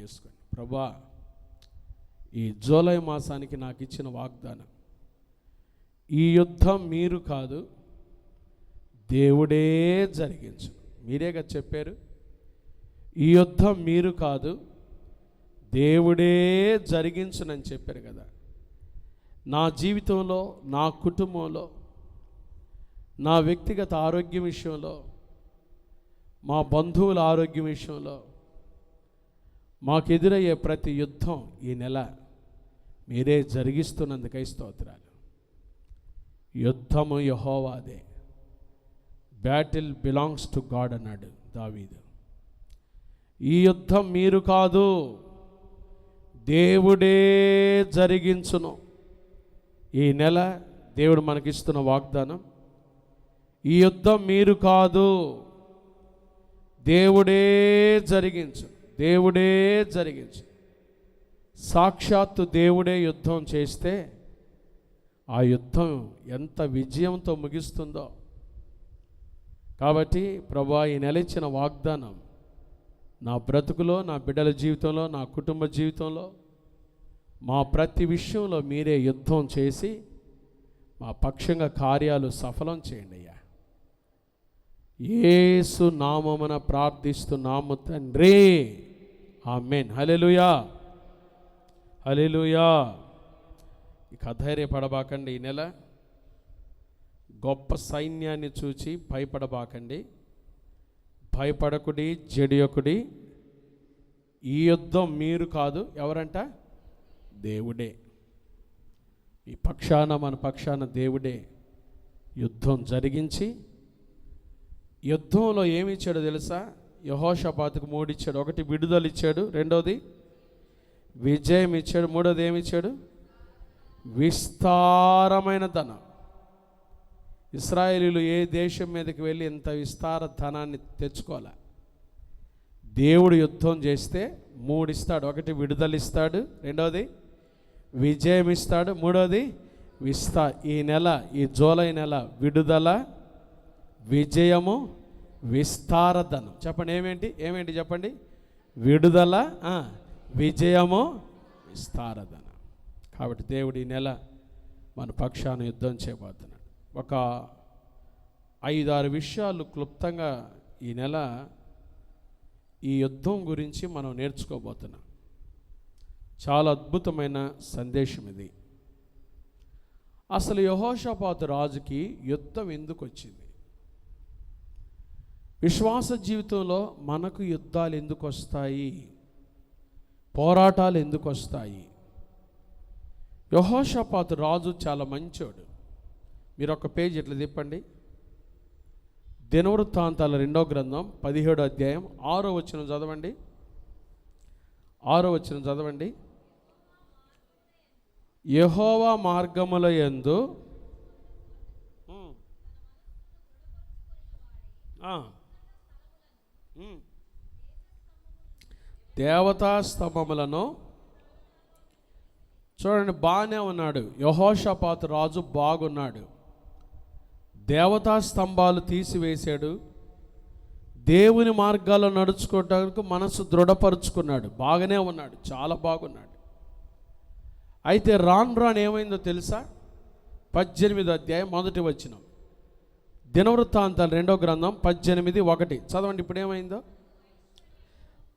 చేసుకోండి. ప్రభా, ఈ జూలై మాసానికి నాకు ఇచ్చిన వాగ్దానం, ఈ యుద్ధం మీరు కాదు దేవుడే జరిగించు. మీరేగా చెప్పారు, ఈ యుద్ధం మీరు కాదు దేవుడే జరిగించునని చెప్పారు కదా. నా జీవితంలో, నా కుటుంబంలో, నా వ్యక్తిగత ఆరోగ్యం విషయంలో, మా బంధువుల ఆరోగ్యం విషయంలో మాకు ఎదురయ్యే ప్రతి యుద్ధం ఈ నెల మీరే జరిగిస్తున్నందుకై స్తోత్రాలు. యుద్ధము యెహోవాదే, బ్యాటిల్ బిలాంగ్స్ టు గాడ్ అన్నాడు దావీదు. ఈ యుద్ధం మీరు కాదు దేవుడే జరిగించును. ఈ నెల దేవుడు మనకిస్తున్న వాగ్దానం, ఈ యుద్ధం మీరు కాదు దేవుడే జరిగించు, దేవుడే జరిగించు. సాక్షాత్తు దేవుడే యుద్ధం చేస్తే ఆ యుద్ధం ఎంత విజయంతో ముగిస్తుందో. కాబట్టి ప్రభువా, ఈ నెల ఇచ్చిన వాగ్దానం నా బ్రతుకులో, నా బిడ్డల జీవితంలో, నా కుటుంబ జీవితంలో, మా ప్రతి విషయంలో మీరే యుద్ధం చేసి మా పక్షంగా కార్యాలు సఫలం చేయండి అయ్యా. యేసు నామమున ప్రార్థిస్తున్నాము తండ్రి, ఆమేన్. హల్లెలూయా, హల్లెలూయా. ఇక అధైర్యపడబాకండి. ఈ నెల గొప్ప సైన్యాన్ని చూచి భయపడబాకండి. భయపడకుడి, జడియకుడి. ఈ యుద్ధం మీరు కాదు, ఎవరంట? దేవుడే. ఈ పక్షాన, మన పక్షాన దేవుడే యుద్ధం జరిగించి, యుద్ధంలో ఏమి ఇచ్చాడో తెలుసా? యెహోషాపాతుకు 3 ఇచ్చాడు. 1 విడుదల ఇచ్చాడు, 2వది విజయం ఇచ్చాడు, 3వది ఏమి ఇచ్చాడు? విస్తారమైన ధనం. ఇశ్రాయేలీయులు ఏ దేశం మీదకి వెళ్ళి ఇంత విస్తార ధనాన్ని తెచ్చుకోలే. దేవుడు యుద్ధం చేస్తే 3 ఇస్తాడు. 1 విడుదల ఇస్తాడు, 2వది విజయం ఇస్తాడు, 3వది ఈ నెల, ఈ జూలై నెల విడుదల, విజయము, విస్తార ధనం. చెప్పండి, ఏమేంటి చెప్పండి? విడుదల, విజయము, విస్తార ధనం. కాబట్టి దేవుడు ఈ నెల మన పక్షాన యుద్ధం చేయబోతున్నాడు. ఒక 5-6 విషయాలు క్లుప్తంగా ఈ నెల ఈ యుద్ధం గురించి మనం నేర్చుకోబోతున్నాం. చాలా అద్భుతమైన సందేశం ఇది. అసలు యెహోషాపాతు రాజుకి యుద్ధం ఎందుకు వచ్చింది? విశ్వాస జీవితంలో మనకు యుద్ధాలు ఎందుకు వస్తాయి? పోరాటాలు ఎందుకు వస్తాయి? యెహోషాపాతు రాజు చాలా మంచోడు. మీరు ఒక పేజ్ ఇట్లా తిప్పండి. దినవృత్తాంతాల 2వ గ్రంథం 17వ అధ్యాయం 6వ వచనం చదవండి. 6వ వచనం చదవండి. యెహోవా మార్గముల యందు దేవతా స్తంభములను, చూడండి, బాగానే ఉన్నాడు యెహోషాపాతు రాజు, బాగున్నాడు. దేవతా స్తంభాలు తీసివేశాడు. దేవుని మార్గాల్లో నడుచుకోవడానికి మనసు దృఢపరుచుకున్నాడు. బాగానే ఉన్నాడు, చాలా బాగున్నాడు. అయితే రాను ఏమైందో తెలుసా? 18వ అధ్యాయం 1వ వచనం. దినవృత్తాంతాలు 2వ గ్రంథం 18:1 చదవండి. ఇప్పుడు ఏమైందో?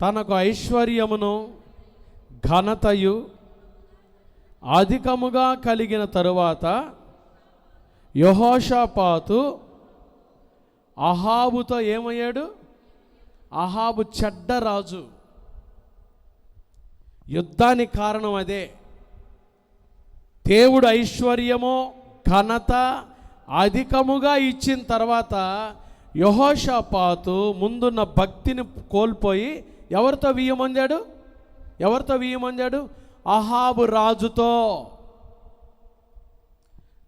తనకు ఐశ్వర్యమును ఘనతయు అధికముగా కలిగిన తరువాత యెహోషాపాతు అహాబుతో ఏమయ్యాడు? అహాబు చెడ్డ రాజు. యుద్ధానికి కారణం అదే. దేవుడు ఐశ్వర్యము, ఘనత అధికముగా ఇచ్చిన తర్వాత యెహోషాపాతు ముందున్న భక్తిని కోల్పోయి ఎవరితో వియ్యమందాడు? అహాబు రాజుతో.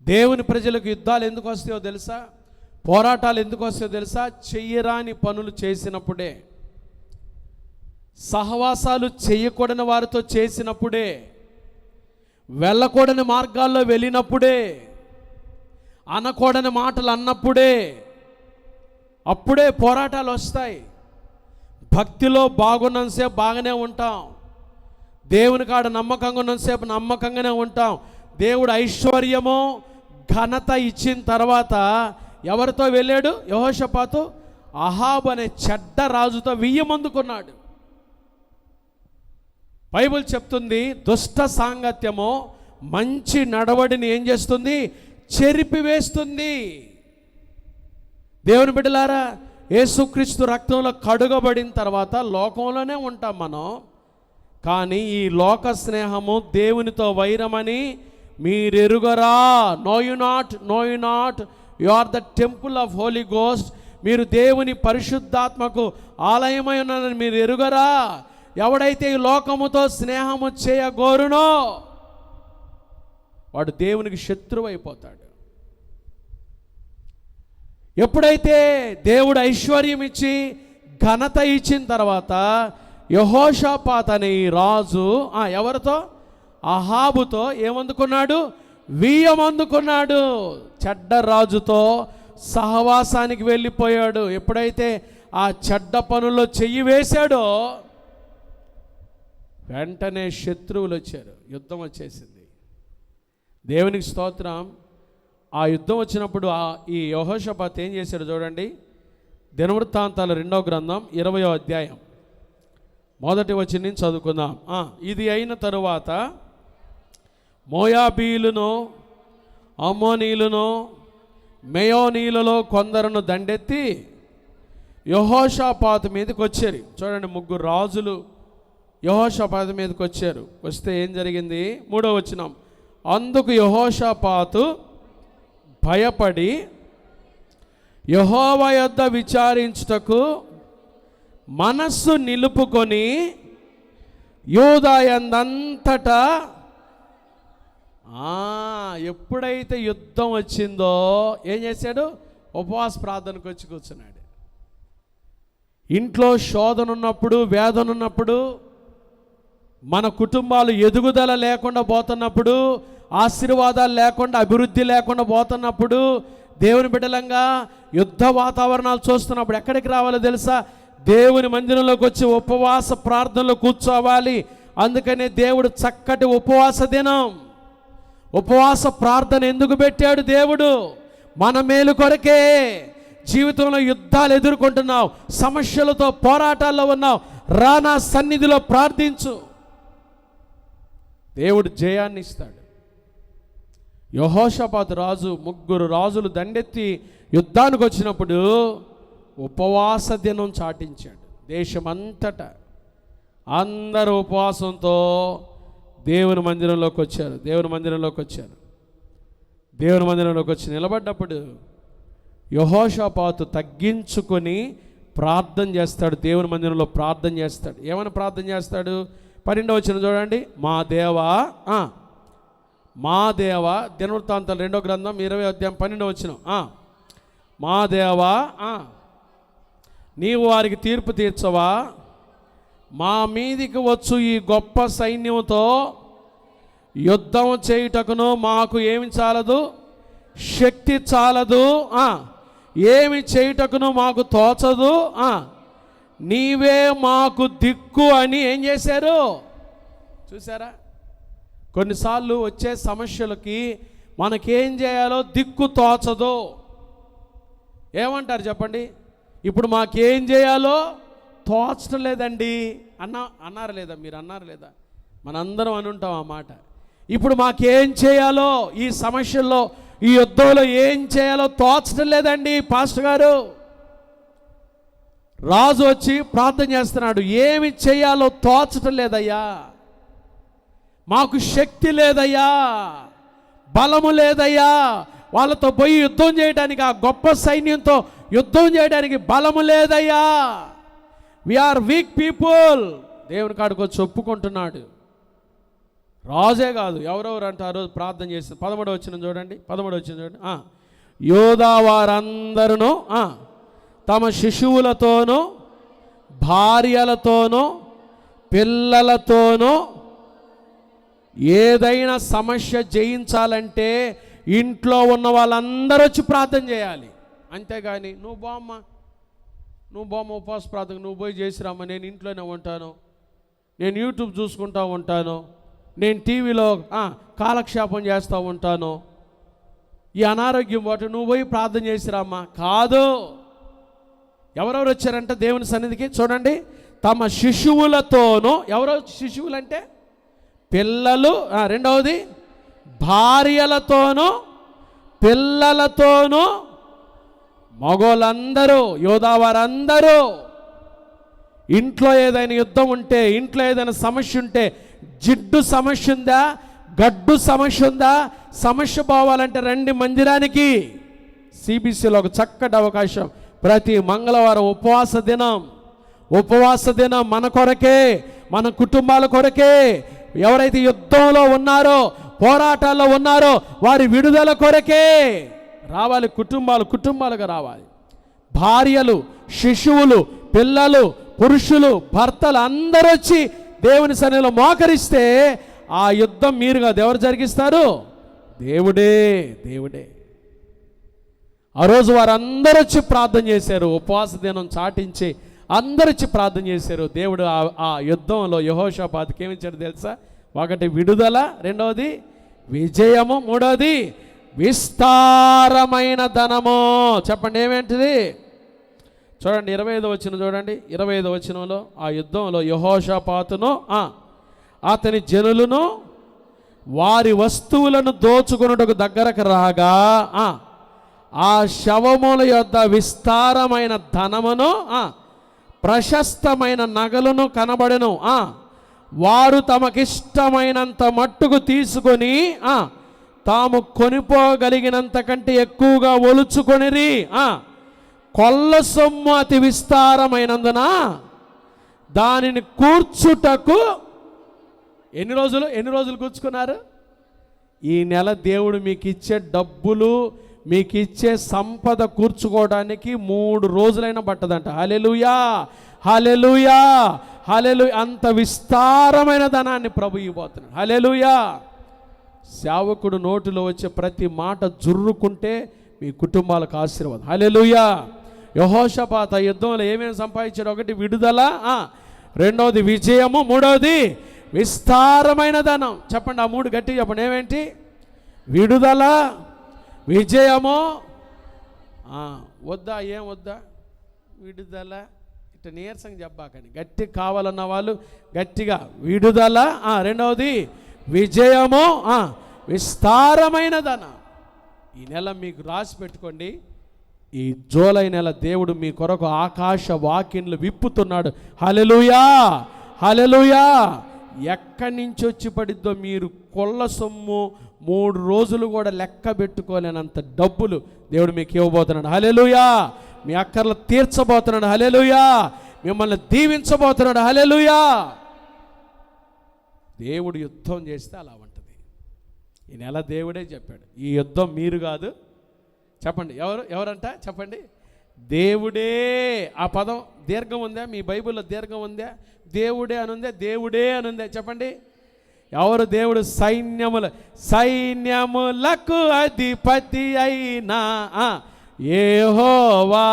దేవుని ప్రజలకు యుద్ధాలు ఎందుకు వస్తాయో తెలుసా? పోరాటాలు ఎందుకు వస్తాయో తెలుసా? చెయ్యరాని పనులు చేసినప్పుడే, సహవాసాలు చేయకూడని వారితో చేసినప్పుడే, వెళ్ళకూడని మార్గాల్లో వెళ్ళినప్పుడే, అనకూడని మాటలు అన్నప్పుడే, అప్పుడే పోరాటాలు వస్తాయి. భక్తిలో బాగున్నంతసేపు బాగానే ఉంటాం, దేవుని కాడ నమ్మకంగా ఉన్నంతసేపు నమ్మకంగానే ఉంటాం. దేవుడు ఐశ్వర్యము ఘనత ఇచ్చిన తర్వాత ఎవరితో వెళ్ళాడు? యెహోషాపాతు అహాబు అనే చెడ్డ రాజుతో వియ్యమందుకున్నాడు. బైబిల్ చెప్తుంది దుష్ట సాంగత్యము మంచి నడవడిని ఏం చేస్తుంది? చెరిపివేస్తుంది. దేవుని బిడ్డలారా, యేసుక్రీస్తు రక్తంలో కడుగబడిన తర్వాత లోకంలోనే ఉంటాం మనం. కానీ ఈ లోక స్నేహము దేవునితో వైరమని మీరెరుగరా? Know you not you are the temple of holy ghost. మీరు దేవుని పరిశుద్ధాత్మకు ఆలయమై ఉన్నారని మీరు ఎరుగరా? ఎవడైతే ఈ లోకముతో స్నేహము చేయగోరునో వాడు దేవునికి శత్రువు అయిపోతాడు. ఎప్పుడైతే దేవుడు ఐశ్వర్యం ఇచ్చి ఘనత ఇచ్చిన తర్వాత యెహోషాపాతు అనే ఈ రాజు ఎవరితో? అహాబుతో ఏమందుకున్నాడు? వియ్యమందుకున్నాడు. చెడ్డ రాజుతో సహవాసానికి వెళ్ళిపోయాడు. ఎప్పుడైతే ఆ చెడ్డ పనుల్లో చెయ్యి వేశాడో వెంటనే శత్రువులు వచ్చారు, యుద్ధం వచ్చేసింది. దేవునికి స్తోత్రం. ఆ యుద్ధం వచ్చినప్పుడు ఈ యెహోషాపాతు ఏం చేశాడు చూడండి. దినవృత్తాంతాల 2వ గ్రంథం 20వ అధ్యాయం 1వ వచనం నుంచి చదువుకుందాం. ఇది అయిన తరువాత మోయాబీయులను, అమ్మోనీయులను, మెయోనీయులలో కొందరును దండెత్తి యెహోషాపాతు మీదకి వచ్చారు. చూడండి, 3 రాజులు యెహోషాపాతు మీదకి వచ్చారు. వస్తే ఏం జరిగింది? 3వ వచనం. అందుకు యెహోషాపాతు భయపడి యెహోవా యొద్ద విచారించుటకు మనస్సు నిలుపుకొని యూదాయందంతటా ఎప్పుడైతే యుద్ధం వచ్చిందో ఏం చేశాడు? ఉపవాస ప్రార్థనకు వచ్చి కూర్చున్నాడు. ఇంట్లో శోధన ఉన్నప్పుడు, వేదన ఉన్నప్పుడు, మన కుటుంబాలు ఎదుగుదల లేకుండా పోతున్నప్పుడు, ఆశీర్వాదాలు లేకుండా, అభివృద్ధి లేకుండా పోతున్నప్పుడు, దేవుని బిడ్డలంగా యుద్ధ వాతావరణాలు చూస్తున్నప్పుడు ఎక్కడికి రావాలో తెలుసా? దేవుని మందిరంలోకి వచ్చి ఉపవాస ప్రార్థనలో కూర్చోవాలి. అందుకనే దేవుడు చక్కటి ఉపవాస దినం, ఉపవాస ప్రార్థన ఎందుకు పెట్టాడు దేవుడు? మన మేలు కొరకే. జీవితంలో యుద్ధాలు ఎదుర్కొంటున్నావు, సమస్యలతో పోరాటాల్లో ఉన్నావు, రానా సన్నిధిలో ప్రార్థించు, దేవుడు జయాన్ని ఇస్తాడు. యెహోషాపాతు రాజు 3 రాజులు దండెత్తి యుద్ధానికి వచ్చినప్పుడు ఉపవాస దినం చాటించాడు. దేశమంతటా అందరూ ఉపవాసంతో దేవుని మందిరంలోకి వచ్చారు. దేవుని మందిరంలోకి వచ్చి నిలబడ్డప్పుడు యెహోషాపాతు తగ్గించుకొని ప్రార్థన చేస్తాడు. దేవుని మందిరంలో ప్రార్థన చేస్తాడు. ఏమని ప్రార్థన చేస్తాడు? 12వ వచనం చూడండి. మా దేవా, దినవృత్తాంతాలు 2వ గ్రంథం 20వ అధ్యాయం 12వ వచనం. మా దేవా, నీవు వారికి తీర్పు తీర్చవా? మా మీదికి వచ్చు ఈ గొప్ప సైన్యంతో యుద్ధం చేయుటకును మాకు ఏమి చాలదు? శక్తి చాలదు. ఏమి చేయుటకును మాకు తోచదు. నీవే మాకు దిక్కు అని ఏం చేశారు? చూసారా? కొన్నిసార్లు వచ్చే సమస్యలకి మనకేం చేయాలో దిక్కు తోచదు. ఏమంటారు చెప్పండి? ఇప్పుడు మాకేం చేయాలో తోచడం లేదండి అన్నారు లేదా? మీరు అన్నారు లేదా? మనందరం అనుంటాం ఆ మాట. ఇప్పుడు మాకేం చేయాలో, ఈ సమస్యల్లో, ఈ యుద్ధంలో ఏం చేయాలో తోచడం లేదండి పాస్టర్ గారు. రాజు వచ్చి ప్రార్థన చేస్తున్నాడు. ఏమి చేయాలో తోచడం లేదయ్యా, మాకు శక్తి లేదయ్యా, బలము లేదయ్యా, వాళ్ళతో పోయి యుద్ధం చేయడానికి, ఆ గొప్ప సైన్యంతో యుద్ధం చేయడానికి బలము లేదయ్యా, వీఆర్ వీక్ పీపుల్. దేవుని కాడికి వచ్చి ఒప్పుకుంటున్నాడు. రాజే కాదు, ఎవరెవరు అంటారు ప్రార్థన చేసి 13వ వచనం చూడండి. 13వ వచనం చూడండి. యోధా వారందరూ తమ శిశువులతోనూ భార్యలతోనూ పిల్లలతోనూ ఏదైనా సమస్య జయించాలంటే ఇంట్లో ఉన్న వాళ్ళందరూ వచ్చి ప్రార్థన చేయాలి. అంతేగాని నువ్వు బామ్మ ఉపవాస ప్రార్థన నువ్వు పోయి చేసిరామ్మ, నేను ఇంట్లోనే ఉంటాను, నేను యూట్యూబ్ చూసుకుంటూ ఉంటాను, నేను టీవీలో కాలక్షేపం చేస్తూ ఉంటాను, ఈ అనారోగ్యం పోతే నువ్వు పోయి ప్రార్థన చేసిరామ్మా. కాదు. ఎవరెవరు వచ్చారంటే దేవుని సన్నిధికి చూడండి, తమ శిశువులతోనూ. ఎవరో శిశువులంటే పిల్లలు, రెండవది భార్యలతోనూ పిల్లలతోనూ మగోళ్ళందరూ, యోధావారందరూ. ఇంట్లో ఏదైనా యుద్ధం ఉంటే, ఇంట్లో ఏదైనా సమస్య ఉంటే, జిడ్డు సమస్య ఉందా, గడ్డు సమస్య ఉందా, సమస్య పోవాలంటే రండి మందిరానికి. సిబిసిలో ఒక చక్కటి అవకాశం. ప్రతి మంగళవారం ఉపవాస దినం మన కొరకే, మన కుటుంబాల కొరకే. ఎవరైతే యుద్ధంలో ఉన్నారో, పోరాటాల్లో ఉన్నారో వారి విడుదల కొరకే రావాలి. కుటుంబాలుగా రావాలి. భార్యలు, శిశువులు, పిల్లలు, పురుషులు, భర్తలు అందరూ వచ్చి దేవుని సన్నిధిలో మోకరిస్తే ఆ యుద్ధం మీరు కాదు, ఎవరు జరిగిస్తారు? దేవుడే. ఆ రోజు వారందరూ వచ్చి ప్రార్థన చేశారు. ఉపవాస దినం చాటించి అందరూ వచ్చి ప్రార్థన చేశారు. దేవుడు ఆ యుద్ధంలో యెహోషాపాతుకి ఏమిచ్చాడు తెలుసా? ఒకటి విడుదల, రెండవది విజయము, మూడవది విస్తారమైన ధనము. చెప్పండి ఏమేంటిది? చూడండి 25వ వచనం చూడండి. 25వ వచనంలో ఆ యుద్ధంలో యెహోషాపాతును అతని జనులను వారి వస్తువులను దోచుకొనుటకు దగ్గరకు రాగా ఆ శవముల యొద్ద విస్తారమైన ధనమును ప్రశస్తమైన నగలను కనబడెను. వారు తమకిష్టమైనంత మట్టుకు తీసుకొని తాము కొనిపోగలిగినంత కంటే ఎక్కువగా ఒలుచుకొనిరి. కొల్ల సొమ్ము అతి విస్తారమైనందున దానిని కూర్చుటకు ఎన్ని రోజులు కూర్చుకున్నారు? ఈ నెల దేవుడు మీకు ఇచ్చే డబ్బులు, మీకు ఇచ్చే సంపద కూర్చుకోవడానికి 3 రోజులైనా పట్టదంట. హల్లెలూయా, హల్లెలూయా, హల్లెలూయా. అంత విస్తారమైన ధనాన్ని ప్రభు ఇవ్వబోతున్నాడు. హల్లెలూయా. సేవకుడు నోటిలో వచ్చే ప్రతి మాట జుర్రుకుంటే మీ కుటుంబాలకు ఆశీర్వాదం. హల్లెలూయా. యెహోషాపాతు యుద్ధంలో ఏమేమి సంపాదించాడు? ఒకటి విడుదల, రెండవది విజయము, మూడవది విస్తారమైన ధనం. చెప్పండి, ఆ 3 గట్టి చెప్పండి. ఏమేంటి? విడుదల, విజయము. వద్దా? ఏం వద్దా? విడుదల ఇట్లా నీరసంగా చెప్పాకని, గట్టి కావాలన్న వాళ్ళు గట్టిగా విడుదల, రెండవది విజయము, విస్తారమైన ధనం. ఈ నెల మీకు రాసి పెట్టుకోండి. ఈ జూలై నెల దేవుడు మీ కొరకు ఆకాశ వాకిన్లు విప్పుతున్నాడు. హల్లెలూయా, హల్లెలూయా. ఎక్కడి నుంచి వచ్చి పడిద్దో మీరు కొల్ల సొమ్ము 3 రోజులు కూడా లెక్క పెట్టుకోలేనంత డబ్బులు దేవుడు మీకు ఇవ్వబోతున్నాడు. హల్లెలూయా. మీ అక్కర్లు తీర్చబోతున్నాడు. హల్లెలూయా. మిమ్మల్ని దీవించబోతున్నాడు. హల్లెలూయా. దేవుడు యుద్ధం చేస్తే అలా ఉంటుంది. ఈ నెల దేవుడే చెప్పాడు, ఈ యుద్ధం మీరు కాదు. చెప్పండి, ఎవరంట? చెప్పండి, దేవుడే. ఆ పదం దీర్ఘం ఉందా? మీ బైబిల్లో దీర్ఘం ఉందా? దేవుడే అనుందే, దేవుడే అనుందే. చెప్పండి, ఎవరు దేవుడు? సైన్యములకు అధిపతి అయినా యెహోవా.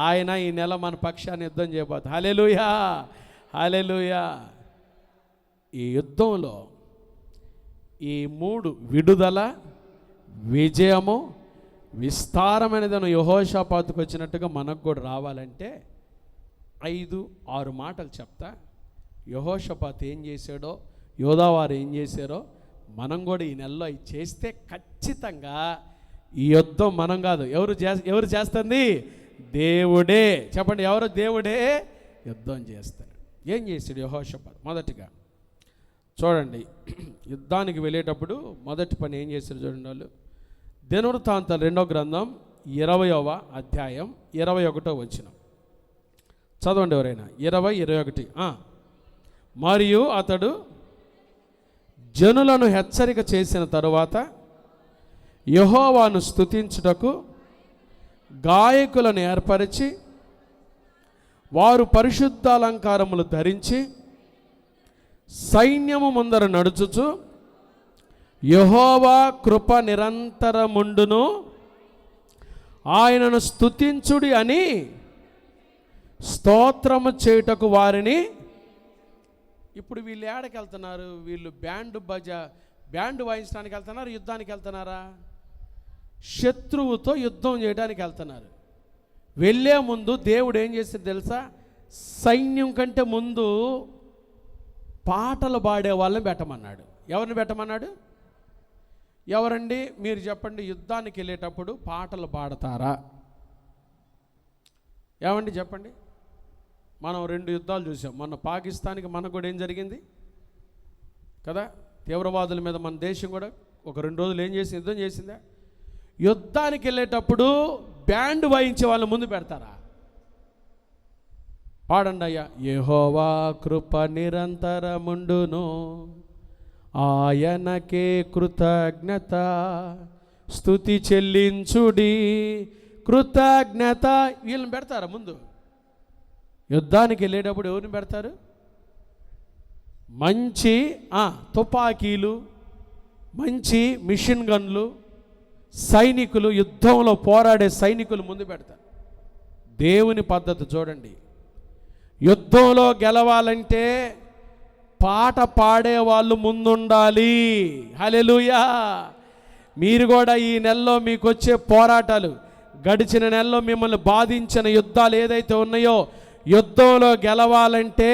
ఆయన ఈ నెల మన పక్షాన్ని యుద్ధం చేయబోతుంది. హల్లెలూయా, హల్లెలూయా. ఈ యుద్ధంలో ఈ 3 విడుదల, విజయము, విస్తారమైనదను యెహోషాపాతుకు వచ్చినట్టుగా మనకు కూడా రావాలంటే 5-6 మాటలు చెప్తా. యెహోషాపాతు ఏం చేశాడో, యోధావారు ఏం చేశారో మనం కూడా ఈ నెలలో చేస్తే ఖచ్చితంగా ఈ యుద్ధం మనం కాదు, ఎవరు చేస్తుంది? దేవుడే. చెప్పండి, ఎవరు? దేవుడే యుద్ధం చేస్తాడు. ఏం చేశాడు యెహోషాపాతు? మొదటిగా చూడండి, యుద్ధానికి వెళ్ళేటప్పుడు మొదటి పని ఏం చేశారు చూడండి వాళ్ళు. దినవృత్తాంతాలు 2వ గ్రంథం 20వ అధ్యాయం 21వ వచనం చదవండి ఎవరైనా. 20-21. మరియు అతడు జనులను హెచ్చరిక చేసిన తరువాత యెహోవాను స్తుతించుటకు గాయకులను ఏర్పరిచి వారు పరిశుద్ధాలంకారములు ధరించి సైన్యము ముందర నడుచుచు యెహోవా కృప నిరంతరముండును ఆయనను స్తుతించుడి అని స్తోత్రము చేయుటకు వారిని. ఇప్పుడు వీళ్ళు ఏడకి వెళ్తున్నారు? వీళ్ళు బ్యాండ్ వాయించడానికి వెళ్తున్నారు, యుద్ధానికి వెళ్తున్నారా? శత్రువుతో యుద్ధం చేయడానికి వెళ్తున్నారు. వెళ్ళే ముందు దేవుడు ఏం చేస్తే తెలుసా? సైన్యం కంటే ముందు పాటలు పాడే వాళ్ళని పెట్టమన్నాడు. ఎవరిని పెట్టమన్నాడు? ఎవరండి మీరు చెప్పండి, యుద్ధానికి వెళ్ళేటప్పుడు పాటలు పాడతారా? ఏమండి చెప్పండి. మనం 2 యుద్ధాలు చూసాం. మొన్న పాకిస్తాన్కి మనకు కూడా ఏం జరిగింది కదా? తీవ్రవాదుల మీద మన దేశం కూడా ఒక 2 రోజులు ఏం చేసింది? యుద్ధం చేసిందా? యుద్ధానికి వెళ్ళేటప్పుడు బ్యాండ్ వాయించే వాళ్ళు ముందు పెడతారా? పాడండి అయ్యా. యెహోవా కృప నిరంతరముండును, ఆయనకే కృతజ్ఞత, స్తుతి చెల్లించుడి, కృతజ్ఞత. వీళ్ళని పెడతారా ముందు? యుద్ధానికి వెళ్ళేటప్పుడు ఎవరిని పెడతారు? మంచి తుపాకీలు, మంచి మిషన్ గన్లు, సైనికులు, యుద్ధంలో పోరాడే సైనికులు ముందు పెడతారు. దేవుని పద్ధతి చూడండి. యుద్ధంలో గెలవాలంటే పాట పాడే వాళ్ళు ముందుండాలి. హల్లెలూయా. మీరు కూడా ఈ నెలలో మీకు వచ్చే పోరాటాలు, గడిచిన నెలలో మిమ్మల్ని బాధించిన యుద్ధాలు ఏదైతే ఉన్నాయో, యుద్ధంలో గెలవాలంటే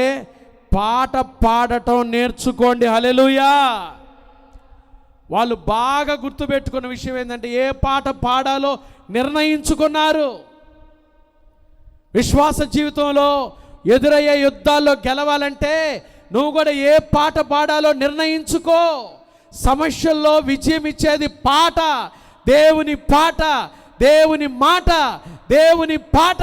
పాట పాడటం నేర్చుకోండి. హల్లెలూయా. వాళ్ళు బాగా గుర్తుపెట్టుకున్న విషయం ఏంటంటే ఏ పాట పాడాలో నిర్ణయించుకున్నారు. విశ్వాస జీవితంలో ఎదురయ్యే యుద్ధాల్లో గెలవాలంటే నువ్వు కూడా ఏ పాట పాడాలో నిర్ణయించుకో. సమస్యల్లో విజయం ఇచ్చేది పాట, దేవుని పాట, దేవుని మాట, దేవుని పాట.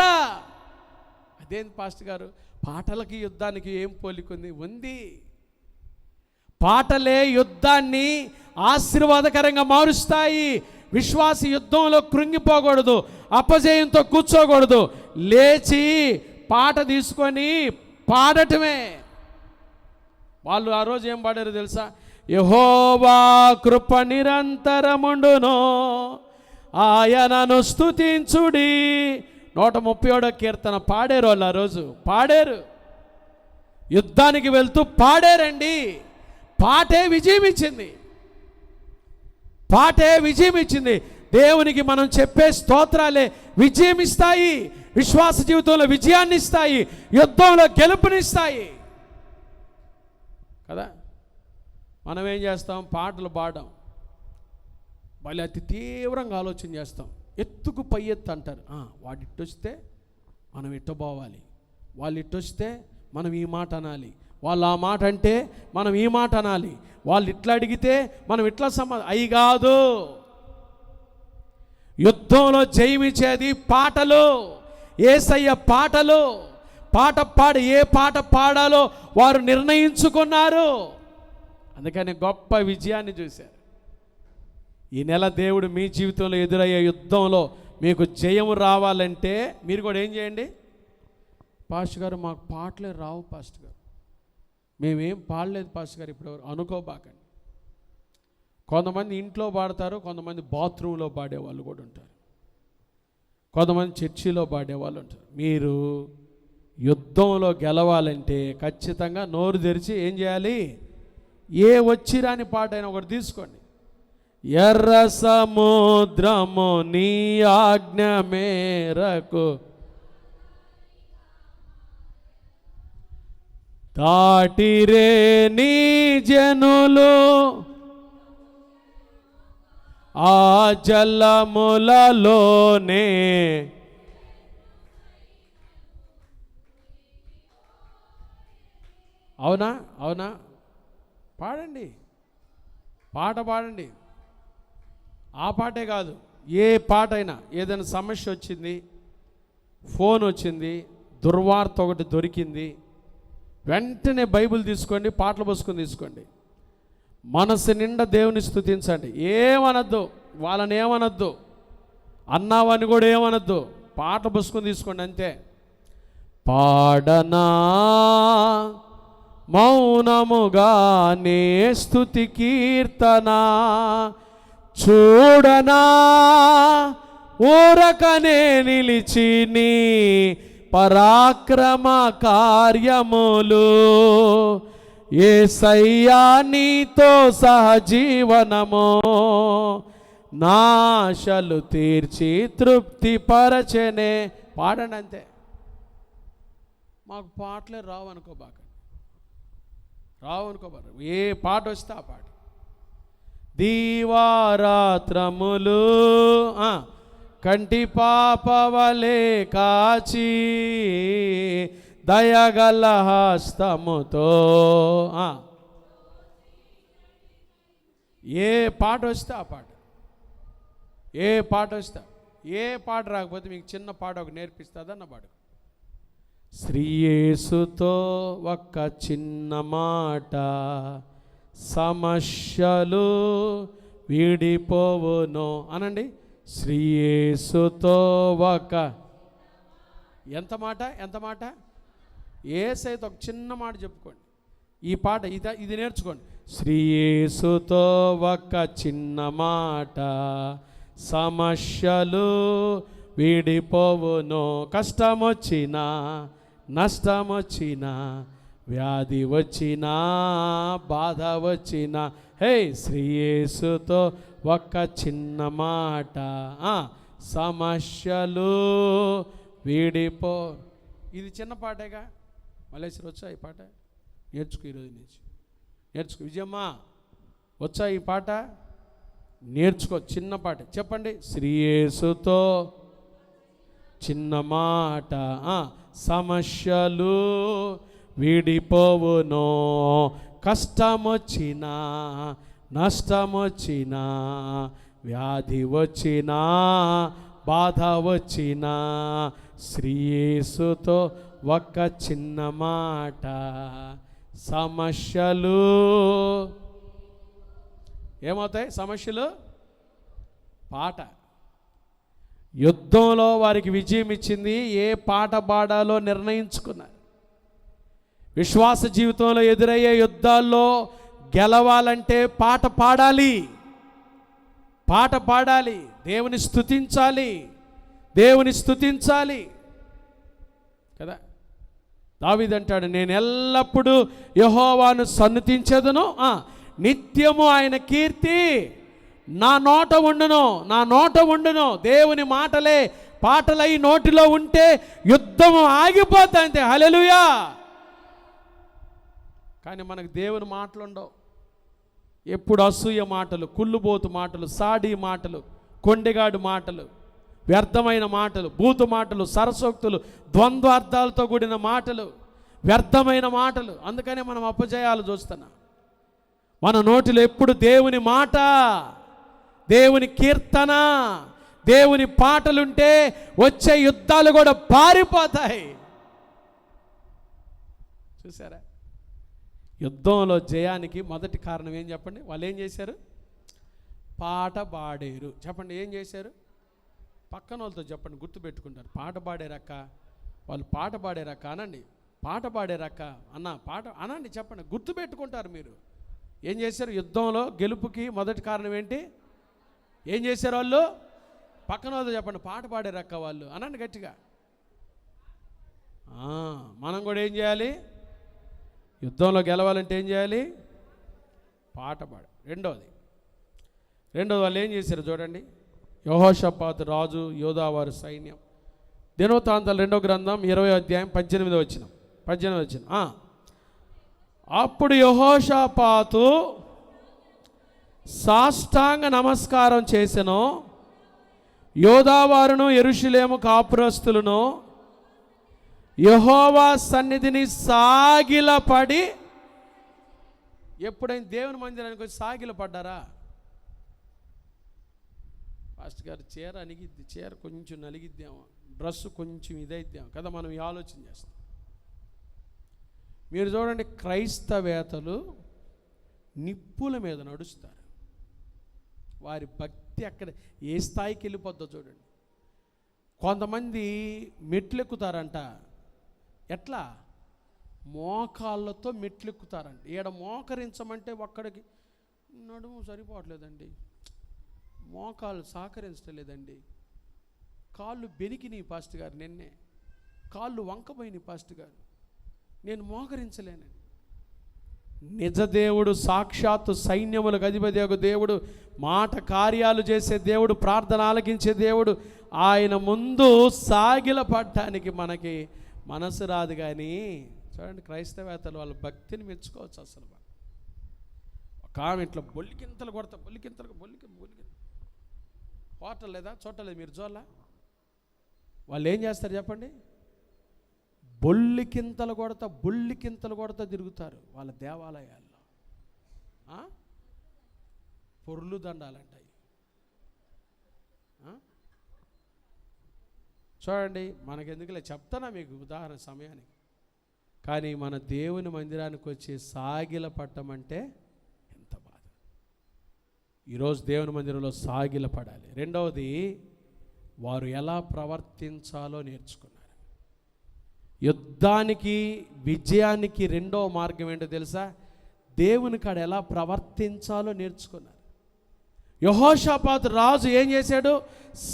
అదేంటి పాస్టర్ గారు, పాటలకి యుద్ధానికి ఏం పోలికుంది? ఉంది. పాటలే యుద్ధాన్ని ఆశీర్వాదకరంగా మారుస్తాయి. విశ్వాసి యుద్ధంలో కృంగిపోకూడదు, అపజయంతో కూర్చోకూడదు. లేచి పాట తీసుకొని పాడటమే. వాళ్ళు ఆ రోజు ఏం పాడారు తెలుసా? యెహోవా కృప నిరంతరముండును, ఆయనను స్తుతించుడి. 137వ కీర్తన పాడారు వాళ్ళు. ఆ రోజు పాడారు. యుద్ధానికి వెళ్తూ పాడారండి. పాటే విజయం ఇచ్చింది. పాటే విజయం ఇచ్చింది. దేవునికి మనం చెప్పే స్తోత్రాలే విజయం ఇస్తాయి. విశ్వాస జీవితంలో విజయాన్ని ఇస్తాయి, యుద్ధంలో గెలుపునిస్తాయి కదా. మనం ఏం చేస్తాం? పాటలు పాడడం మళ్ళీ అతి తీవ్రంగా ఆలోచన చేస్తాం. ఎత్తుకు పై ఎత్తు అంటారు. వాడు ఇట్టొస్తే మనం ఇట్టబోవాలి, వాళ్ళు ఇట్టొస్తే మనం ఈ మాట అనాలి, వాళ్ళు ఆ మాట అంటే మనం ఈ మాట అనాలి, వాళ్ళు ఇట్లా అడిగితే మనం ఇట్లా అయి కాదు. యుద్ధంలో జయమిచ్చేది పాటలు, యేసయ్య పాటలు. పాట పాడి ఏ పాట పాడాలో వారు నిర్ణయించుకున్నారు. అందుకని గొప్ప విజయాన్ని చూశారు. ఈ నెల దేవుడు మీ జీవితంలో ఎదురయ్యే యుద్ధంలో మీకు జయం రావాలంటే మీరు కూడా ఏం చేయండి? పాస్టర్ గారు మాకు పాటలే రావు పాస్టర్ గారు, మేమేం పాడలేదు పాస్టర్ గారు ఇప్పుడు అనుకోబాకండి. కొంతమంది ఇంట్లో పాడతారు, కొంతమంది బాత్రూంలో పాడేవాళ్ళు కూడా ఉంటారు, కొంతమంది చర్చిలో పాడేవాళ్ళు ఉంటారు. మీరు యుద్ధంలో గెలవాలంటే ఖచ్చితంగా నోరు తెరిచి ఏం చేయాలి? ఏ వచ్చిరాని పాట అయినా ఒకటి తీసుకోండి. ఎర్ర సముద్రము నీ ఆజ్ఞ మేరకు దాటిరే నీ జనులు, ఆ జలములలోనే అవునా? అవునా? పాడండి, పాట పాడండి. ఆ పాటే కాదు, ఏ పాట అయినా. ఏదైనా సమస్య వచ్చింది, ఫోన్ వచ్చింది, దుర్వార్త ఒకటి దొరికింది, వెంటనే బైబిల్ తీసుకోండి, పాటలు పోసుకొని తీసుకోండి, మనసు నిండా దేవుని స్తుతించండి. ఏమనద్దు, వాళ్ళని ఏమనద్దు, అన్నావని కూడా ఏమనద్దు, పాట పోసుకొని తీసుకోండి అంతే. పాడనా మౌనముగానే స్తుతి కీర్తన, చూడనా ఊరకనే నిలిచి నీ పరాక్రమ కార్యములు, యేసయ్యా నీతో సహజీవనము, నాశలు తీర్చి తృప్తి పరచనే. పాడండి అంతే. మాకు పాటలే రావు అనుకోబాక, ఏ పాట వస్తే ఆ పాట. దీవారాత్రములు కంటి పాపవలే కాచి, దయగల హస్తముతో. ఏ పాట వస్తే ఆ పాట, ఏ పాట వస్తే. ఏ పాట రాకపోతే మీకు చిన్న పాట ఒక నేర్పిస్తుందన్న పాడు. శ్రీయేసుతో ఒక్క చిన్న మాట, సమస్యలు వీడిపోవును అనండి. శ్రీయేసుతో ఒక ఎంత మాట, ఎంత మాట? యేసయ్యతో ఒక చిన్న మాట చెప్పుకోండి. ఈ పాట ఇది నేర్చుకోండి. శ్రీయేసుతో ఒక చిన్న మాట, సమస్యలు వీడిపోవును, కష్టమొచ్చినా నష్టమొచ్చినా, వ్యాధి వచ్చినా బాధ వచ్చినా, హే శ్రీయేసుతో ఒక్క చిన్న మాట, సమస్యలు వీడిపో. ఇది చిన్న పాటేగా. మలేశ్వరి వచ్చా ఈ పాట? నేర్చుకో, ఈరోజు నుంచి నేర్చుకో. విజయమ్మ వచ్చా ఈ పాట? నేర్చుకో, చిన్న పాట చెప్పండి. శ్రీయేసుతో చిన్న మాట, సమస్యలు వీడిపోవును, కష్టమొచ్చినా నష్టమొచ్చినా, వ్యాధి వచ్చినా బాధ వచ్చినా, శ్రీయేసుతో ఒక్క చిన్న మాట, సమస్యలు ఏమవుతాయి? సమస్యలు. పాట యుద్ధంలో వారికి విజయం ఇచ్చింది. ఏ పాట పాడాలో నిర్ణయించుకున్నారు. విశ్వాస జీవితంలో ఎదురయ్యే యుద్ధాల్లో గెలవాలంటే పాట పాడాలి, పాట పాడాలి, దేవుని స్తుతించాలి, దేవుని స్తుతించాలి కదా. దావీదు అంటాడు, నేను ఎల్లప్పుడూ యెహోవాను సన్నుతించెదను, నిత్యము ఆయన కీర్తి నా నోట ఉండును, నా నోట ఉండును. దేవుని మాటలే పాటలై నోటిలో ఉంటే యుద్ధము ఆగిపోతా అంతే. హల్లెలూయా. కానీ మనకు దేవుని మాటలు ఉండవు. ఎప్పుడు అసూయ మాటలు, కుళ్ళుబోతు మాటలు, సాడి మాటలు, కొండెగాడు మాటలు, వ్యర్థమైన మాటలు, బూతు మాటలు, సరసోక్తులు, ద్వంద్వార్థాలతో కూడిన మాటలు, వ్యర్థమైన మాటలు. అందుకనే మనం అపజయాలు చూస్తున్నాం. మన నోటిలో ఎప్పుడు దేవుని మాట, దేవుని కీర్తన, దేవుని పాటలుంటే వచ్చే యుద్ధాలు కూడా పారిపోతాయి. చూసారా? యుద్ధంలో జయానికి మొదటి కారణం ఏం చెప్పండి? వాళ్ళు ఏం చేశారు? పాట పాడారు. చెప్పండి, ఏం చేశారు? పక్కన వాళ్ళతో చెప్పండి, గుర్తుపెట్టుకుంటారు. పాట పాడారక్క, వాళ్ళు పాట పాడారక్క అనండి. పాట పాడారక్క అన్న, పాట అనండి, చెప్పండి, గుర్తుపెట్టుకుంటారు మీరు. ఏం చేశారు? యుద్ధంలో గెలుపుకి మొదటి కారణం ఏంటి? ఏం చేశారు వాళ్ళు? పక్కన వాళ్ళతో చెప్పండి, పాట పాడారక్క వాళ్ళు అనండి గట్టిగా. మనం కూడా ఏం చేయాలి? యుద్ధంలో గెలవాలంటే ఏం చేయాలి? పాట పాడు. రెండోది వాళ్ళు ఏం చేశారు చూడండి. యెహోషాపాతు రాజు, యోధావారు సైన్యం. దినవృత్తాంతాలు 2వ గ్రంథం 20వ అధ్యాయం 18వ వచనం. అప్పుడు యెహోషాపాతు సాష్టాంగ నమస్కారం చేసెను, యోధావారును యెరూషలేము కాపురస్తులను యెహోవా సన్నిధిని సాగిలపడి. ఎప్పుడైనా దేవుని మందిరానికి వచ్చి సాగిలపడ్డారా? పాస్టర్ గారు చీర అణిగిద్ది, చీర కొంచెం నలిగిద్దాము, డ్రెస్సు కొంచెం ఇదైద్దాం కదా, మనం ఈ ఆలోచన చేస్తాం. మీరు చూడండి, క్రైస్తవేతలు నిప్పుల మీద నడుస్తారు. వారి భక్తి అక్కడ ఏ స్థాయికి వెళ్ళిపోద్దో చూడండి. కొంతమంది మెట్లెక్కుతారంట. ఎట్లా? మోకాళ్ళతో మెట్లెక్కుతారంట. ఈడ మోకరించమంటే ఒక్కడికి నడుము సరిపోవట్లేదండి, మోకాళ్ళు సహకరించలేదండి, కాళ్ళు బెనికినాయి పాస్టర్ గారు నిన్నే. కాళ్ళు వంకపోయినాయి పాస్టర్ గారు, నేను మోకరించలేనని. నిజదేవుడు, సాక్షాత్తు సైన్యములకు అధిపతి యొక్క దేవుడు, మాట కార్యాలు చేసే దేవుడు, ప్రార్థన ఆలకించే దేవుడు, ఆయన ముందు సాగిలపడటానికి మనకి మనసు రాదు. కానీ చూడండి, క్రైస్తవేత్తలు వాళ్ళ భక్తిని మెచ్చుకోవచ్చు. అసలు ఒక ఆమె ఇట్లా బొల్లికింతలు కొడతా, బొల్లికింతలు హోటల్ లేదా చూడలేదు మీరు చూడాల, వాళ్ళు ఏం చేస్తారు చెప్పండి? బొల్లికింతలు కొడతా తిరుగుతారు వాళ్ళ దేవాలయాల్లో. పొర్లు దండాలంటాయి. చూడండి, మనకెందుకులే, చెప్తానా మీకు ఉదాహరణ సమయానికి. కానీ మన దేవుని మందిరానికి వచ్చి సాగిల పట్టమంటే ఎంత బాధ. ఈరోజు దేవుని మందిరంలో సాగిల పడాలి. రెండవది, వారు ఎలా ప్రవర్తించాలో నేర్చుకున్నారు. యుద్ధానికి, విజయానికి రెండవ మార్గం ఏంటో తెలుసా? దేవుని కాడ ఎలా ప్రవర్తించాలో నేర్చుకున్నారు. యెహోషాపాతు రాజు ఏం చేశాడు?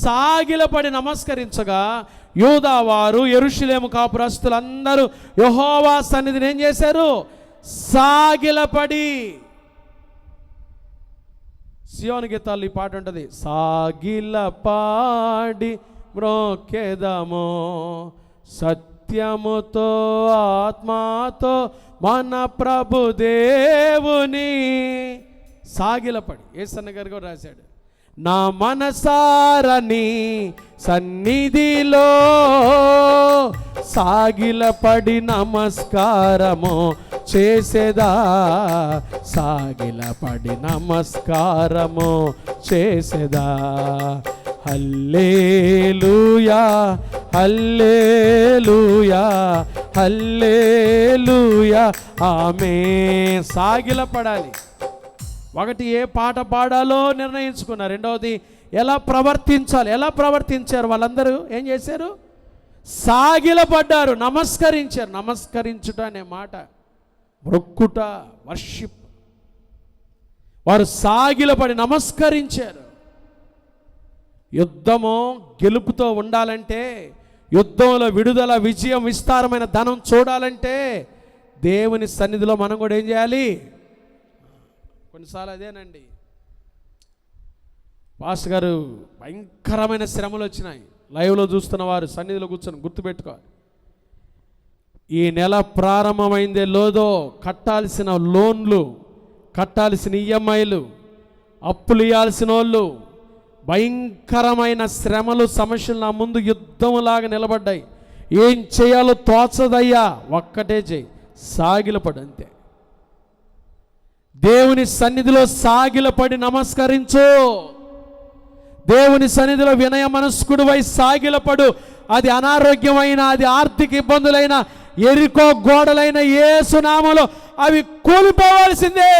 సాగిలపడి నమస్కరించగా యూదా వారు, యెరూషలేము కాపురస్తులందరూ యెహోవా సన్నిధిని ఏం చేశారు? సాగిలపడి. సియోను గీతాల్లో ఈ పాట ఉంటుంది, సాగిలపాడి మ్రోకెదమో సత్యముతో ఆత్మతో మన ప్రభు దేవుని. సాగిలపడి యేసన్న గారు కూడా రాశాడు, నా మనసారని సన్నిధిలో సాగిలపడి నమస్కారము చేసేదా, సాగిలపడి నమస్కారము చేసేదా. హల్లెలూయా హల్లెలూయా హల్లెలూయా ఆమేన్. సాగిలపడాలి. ఒకటి, ఏ పాట పాడాలో నిర్ణయించుకున్నారు. రెండవది, ఎలా ప్రవర్తించాలి. ఎలా ప్రవర్తించారు? వాళ్ళందరూ ఏం చేశారు? సాగిలపడ్డారు, నమస్కరించారు. నమస్కరించుట అనే మాట మొక్కుట, వర్షిప్. వారు సాగిలపడి నమస్కరించారు. యుద్ధము గెలుపుతో ఉండాలంటే, యుద్ధంలో విడుదల, విజయం, విస్తారమైన ధనం చూడాలంటే దేవుని సన్నిధిలో మనం కూడా ఏం చేయాలి? కొన్నిసార్లు అదేనండి, పాస్టర్ గారు భయంకరమైన శ్రమలు వచ్చినాయి. లైవ్లో చూస్తున్న వారు సన్నిధిలో కూర్చొని గుర్తుపెట్టుకోవాలి. ఈ నెల ప్రారంభమైందే లోదో కట్టాల్సిన లోన్లు, కట్టాల్సిన ఈఎంఐలు, అప్పులు ఇవ్వాల్సిన వాళ్ళు, భయంకరమైన శ్రమలు, సమస్యలు నా ముందు యుద్ధంలాగా నిలబడ్డాయి. ఏం చేయాలో తోచదయ్యా, ఒక్కటే చేయి, సాగిలపడు అంతే. దేవుని సన్నిధిలో సాగిలపడి నమస్కరించు. దేవుని సన్నిధిలో వినయ మనస్కుడివై సాగిలపడు. అది అనారోగ్యమైన, అది ఆర్థిక ఇబ్బందులైన, ఎరికో గోడలైన యేసు నామములో అవి కూలిపోవాల్సిందే.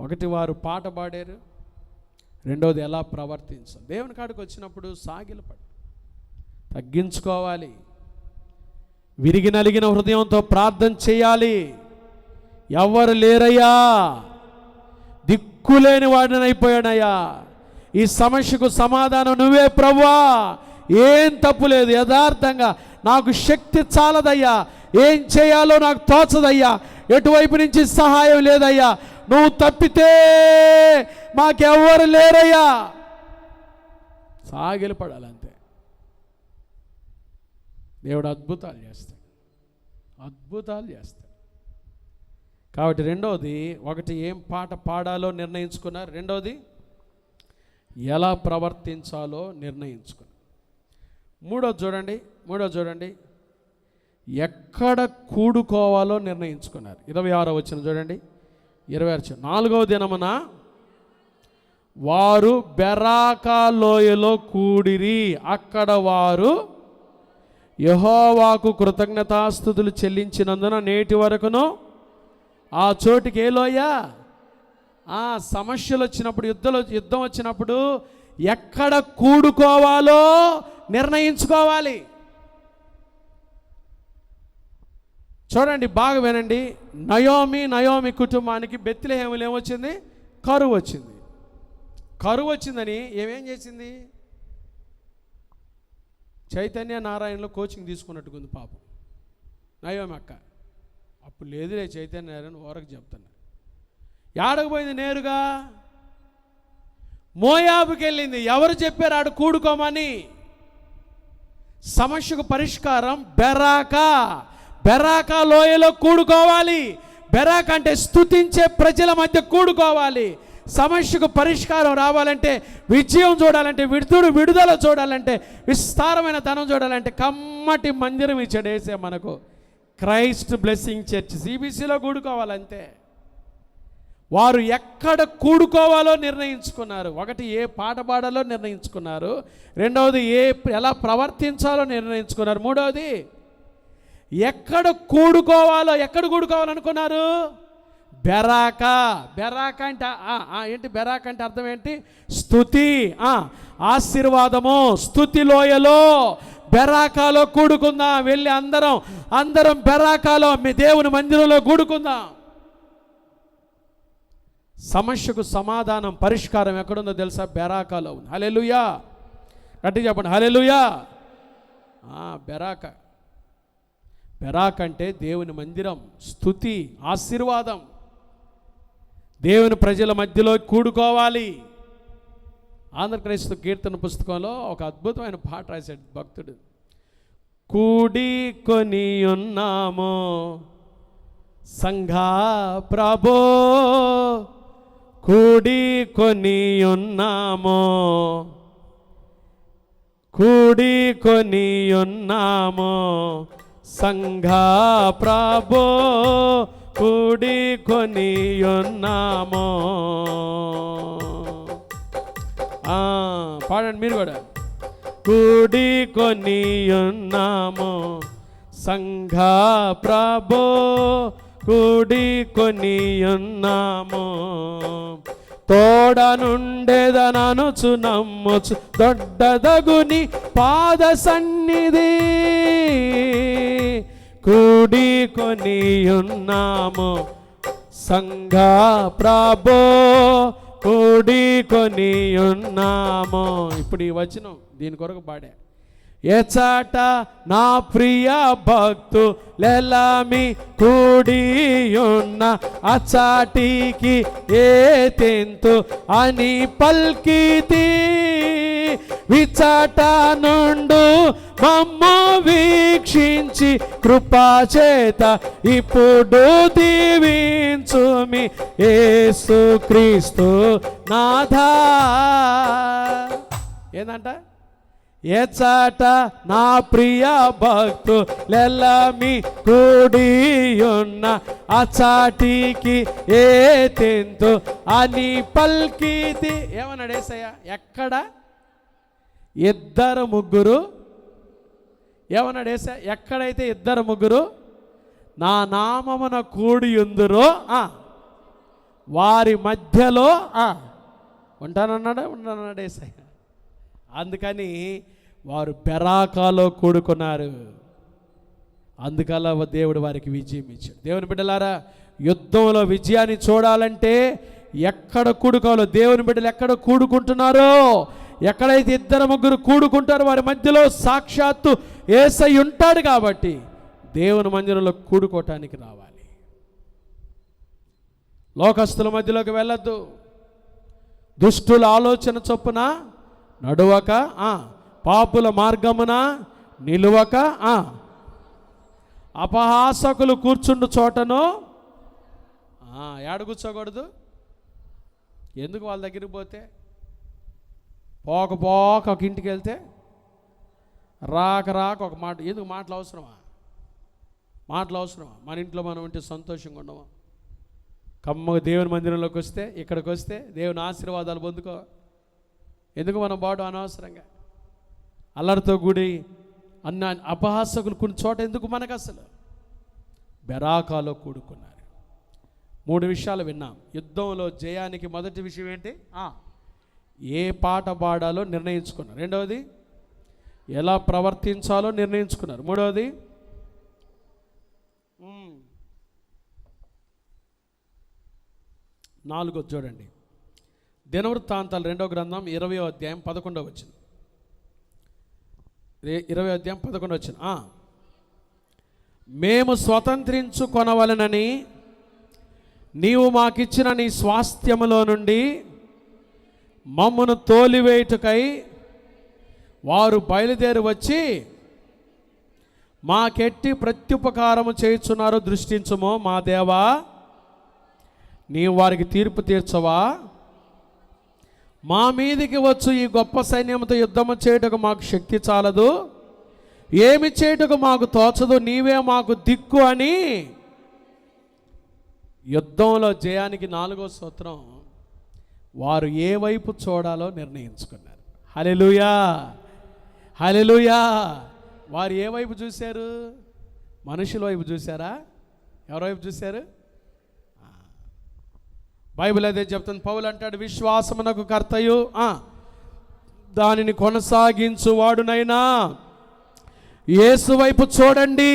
ఒకటి, వారు పాట పాడారు. రెండవది, ఎలా ప్రవర్తించాలి. దేవుని కాడికి వచ్చినప్పుడు సాగిలపడు, తగ్గించుకోవాలి. విరిగి నలిగిన హృదయంతో ప్రార్థన చేయాలి. ఎవరు లేరయ్యా, దిక్కులేని వాడినైపోయానయ్యా, ఈ సమస్యకు సమాధానం నువ్వే ప్రభువా, ఏం తప్పు లేదు, యథార్థంగా నాకు శక్తి చాలదయ్యా, ఏం చేయాలో నాకు తోచదయ్యా, ఎటువైపు నుంచి సహాయం లేదయ్యా, నువ్వు తప్పితే మాకెవ్వరు లేరయ్యా. సాగిలపడాలంతే. దేవుడు అద్భుతాలు చేస్తాడు, అద్భుతాలు చేస్తాడు. కాబట్టి రెండవది, ఒకటి, ఏం పాట పాడాలో నిర్ణయించుకున్నారు. రెండవది, ఎలా ప్రవర్తించాలో నిర్ణయించుకున్నారు. మూడో చూడండి, ఎక్కడ కూడుకోవాలో నిర్ణయించుకున్నారు. 26వ వచనం చూడండి, 26. 4వ దినమున వారు బెరాకా లోయలో కూడిరి. అక్కడ వారు యెహోవాకు కృతజ్ఞతాస్తుతులు చెల్లించినందున నేటి వరకును ఆ చోటికి ఏ లోయ? సమస్యలు వచ్చినప్పుడు, యుద్ధం వచ్చినప్పుడు ఎక్కడ కూడుకోవాలో నిర్ణయించుకోవాలి. చూడండి, బాగా వినండి. నయోమి కుటుంబానికి బెత్లెహేములో ఏమొచ్చింది? కరువు వచ్చింది. కరువు వచ్చిందని ఏమేం చేసింది? చైతన్య నారాయణలో కోచింగ్ తీసుకున్నట్టుకుంది పాపం నయోమి అక్క. అప్పుడు లేదులే చైతన్య నారాయణ ఓరకు చెప్తున్నా. ఏడకపోయింది, నేరుగా మోయాబుకి వెళ్ళింది. ఎవరు చెప్పారు ఆడు కూడుకోమని? సమస్యకు పరిష్కారం బెరాకా లోయలో కూడుకోవాలి. బెరాక అంటే స్తుతించే ప్రజల మధ్య కూడుకోవాలి. సమస్యకు పరిష్కారం రావాలంటే, విజయం చూడాలంటే, విడుదల చూడాలంటే, విస్తారమైన ధనం చూడాలంటే కమ్మటి మందిరం ఇచ్చాడు యేసే మనకు. క్రైస్ట్ బ్లెస్సింగ్ చర్చ్ సిబిసిలో కూడుకోవాలంతే. వారు ఎక్కడ కూడుకోవాలో నిర్ణయించుకున్నారు. ఒకటి ఏ పాట పాడాలో నిర్ణయించుకున్నారు, రెండవది ఎలా ప్రవర్తించాలో నిర్ణయించుకున్నారు, మూడవది ఎక్కడ కూడుకోవాలనుకున్నారు. బెరాకా అంటే ఏంటి? బెరాకా అంటే అర్థం ఏంటి? స్తుతి, ఆశీర్వాదము. స్తుతి లోయలో బెరాకాలో కూడుకుందాం. వెళ్ళి అందరం బెరాకాలో మీ దేవుని మందిరంలో కూడుకుందాం. సమస్యకు సమాధానం, పరిష్కారం ఎక్కడుందో తెలుసా? బెరాకాలో ఉంది. హల్లెలూయా, గట్టిగా చెప్పండి హల్లెలూయా. బెరాక అంటే దేవుని మందిరం, స్తుతి, ఆశీర్వాదం. దేవుని ప్రజల మధ్యలో కూడుకోవాలి. ఆంధ్రక్రైస్తవ కీర్తన పుస్తకంలో ఒక అద్భుతమైన పాట రాశాడు భక్తుడు. కూడికొని ఉన్నాము సంఘా ప్రభో, కూడికొని ఉన్నాము సంఘా ప్రభో, కూడికొని ఉన్నాము. పాడండి మీరు కూడా. కూడికొని ఉన్నాము సంఘా ప్రభో, కూడికొని ఉన్నాము. తోడనుండేదననుచు నమ్ముచు దొడ్డదగుని పాద సన్నిధి, కూడికొని ఉన్నాము సంఘా ప్రభో, కూడికొని ఉన్నాము. ఇప్పుడు ఈ వచనం దీని కొరకు పాడా. ఎచాట నా ప్రియ భక్తులెలామి కూడి ఉన్న అచాటికి ఏ తెంతు అని పల్కితి, విచాట నుండు మమ్ము వీక్షించి కృపాచేత ఇప్పుడు దీవించుమి యేసుక్రీస్తు నాథా. ఏందంట? ఎచాట నా ప్రియ భక్తులెల్లమి కూడి ఉన్న అచాటికి ఏ తెంతు అని పల్కితి. ఏమన్నాడు యేసయ్య? ఎక్కడ ఇద్దరు ముగ్గురు, ఏమన్నాడు యేసయ్య? ఎక్కడైతే ఇద్దరు ముగ్గురు నా నామమున కూడి ఉందురో వారి మధ్యలో ఉంటానన్నాడు యేసయ్య. అందుకని వారు బెరాకాలో కూడుకున్నారు. అందుకలా దేవుడు వారికి విజయం ఇచ్చాడు. దేవుని బిడ్డలారా, యుద్ధంలో విజయాన్ని చూడాలంటే ఎక్కడ కూడుకోవాలో, దేవుని బిడ్డలు ఎక్కడ కూడుకుంటున్నారో, ఎక్కడైతే ఇద్దరు ముగ్గురు కూడుకుంటారో వారి మధ్యలో సాక్షాత్తు యేసయ్య ఉంటాడు. కాబట్టి దేవుని మందిరంలో కూడుకోవటానికి రావాలి. లోకస్తుల మధ్యలోకి వెళ్ళొద్దు. దుష్టుల ఆలోచన చొప్పున నడువక, పాపుల మార్గమున నిలువక, అపహాసకులు కూర్చుండు చోటను ఏడ కూర్చోకూడదు. ఎందుకు వాళ్ళ దగ్గరికి పోతే? పోక ఒక ఇంటికి వెళ్తే రాక ఒక మాట. ఎందుకు మాటలు అవసరమా? మన ఇంట్లో మనం ఉంటే సంతోషంగా ఉండమా? కమ్మగా దేవుని మందిరంలోకి వస్తే, ఇక్కడికి వస్తే దేవుని ఆశీర్వాదాలు పొందుకో. ఎందుకు మనం బాడు అనవసరంగా అల్లరితో కూడి అన్న అపహాసకులు కొన్ని చోట ఎందుకు మనకు? అసలు బెరాకాలో కూడుకున్నారు. 3 విషయాలు విన్నాం. యుద్ధంలో జయానికి మొదటి విషయం ఏంటి? ఏ పాట పాడాలో నిర్ణయించుకున్నారు. రెండవది ఎలా ప్రవర్తించాలో నిర్ణయించుకున్నారు. మూడవది నాలుగోది చూడండి. దినవృత్తాంతాలు 2వ గ్రంథం 20వ అధ్యాయం 11వ వచనం. 20:11 మేము స్వతంత్రించుకొనవలెనని నీవు మాకిచ్చిన నీ స్వాస్థ్యములో నుండి మమ్మను తోలివేయుటకై వారు బయలుదేరి వచ్చి మాకెట్టి ప్రత్యుపకారము చేయుచున్నారు. దృష్టించుము మా దేవా, నీవు వారికి తీర్పు తీర్చవా? మా మీదికి వచ్చు ఈ గొప్ప సైన్యంతో యుద్ధము చేయుటకు మాకు శక్తి చాలదు, ఏమి చేయుటకు మాకు తోచదు, నీవే మాకు దిక్కు అని యుద్ధంలో జయానికి 4వ సూత్రం వారు ఏ వైపు చూడాలో నిర్ణయించుకున్నారు. హల్లెలూయా, హల్లెలూయా. వారు ఏ వైపు చూశారు? మనుషుల వైపు చూశారా? ఎవరి వైపు చూశారు? బైబిల్ అదే చెప్తుంది. పౌలు అంటాడు, విశ్వాసమునకు కర్తయు దానిని కొనసాగించువాడునైనా యేసు వైపు చూడండి.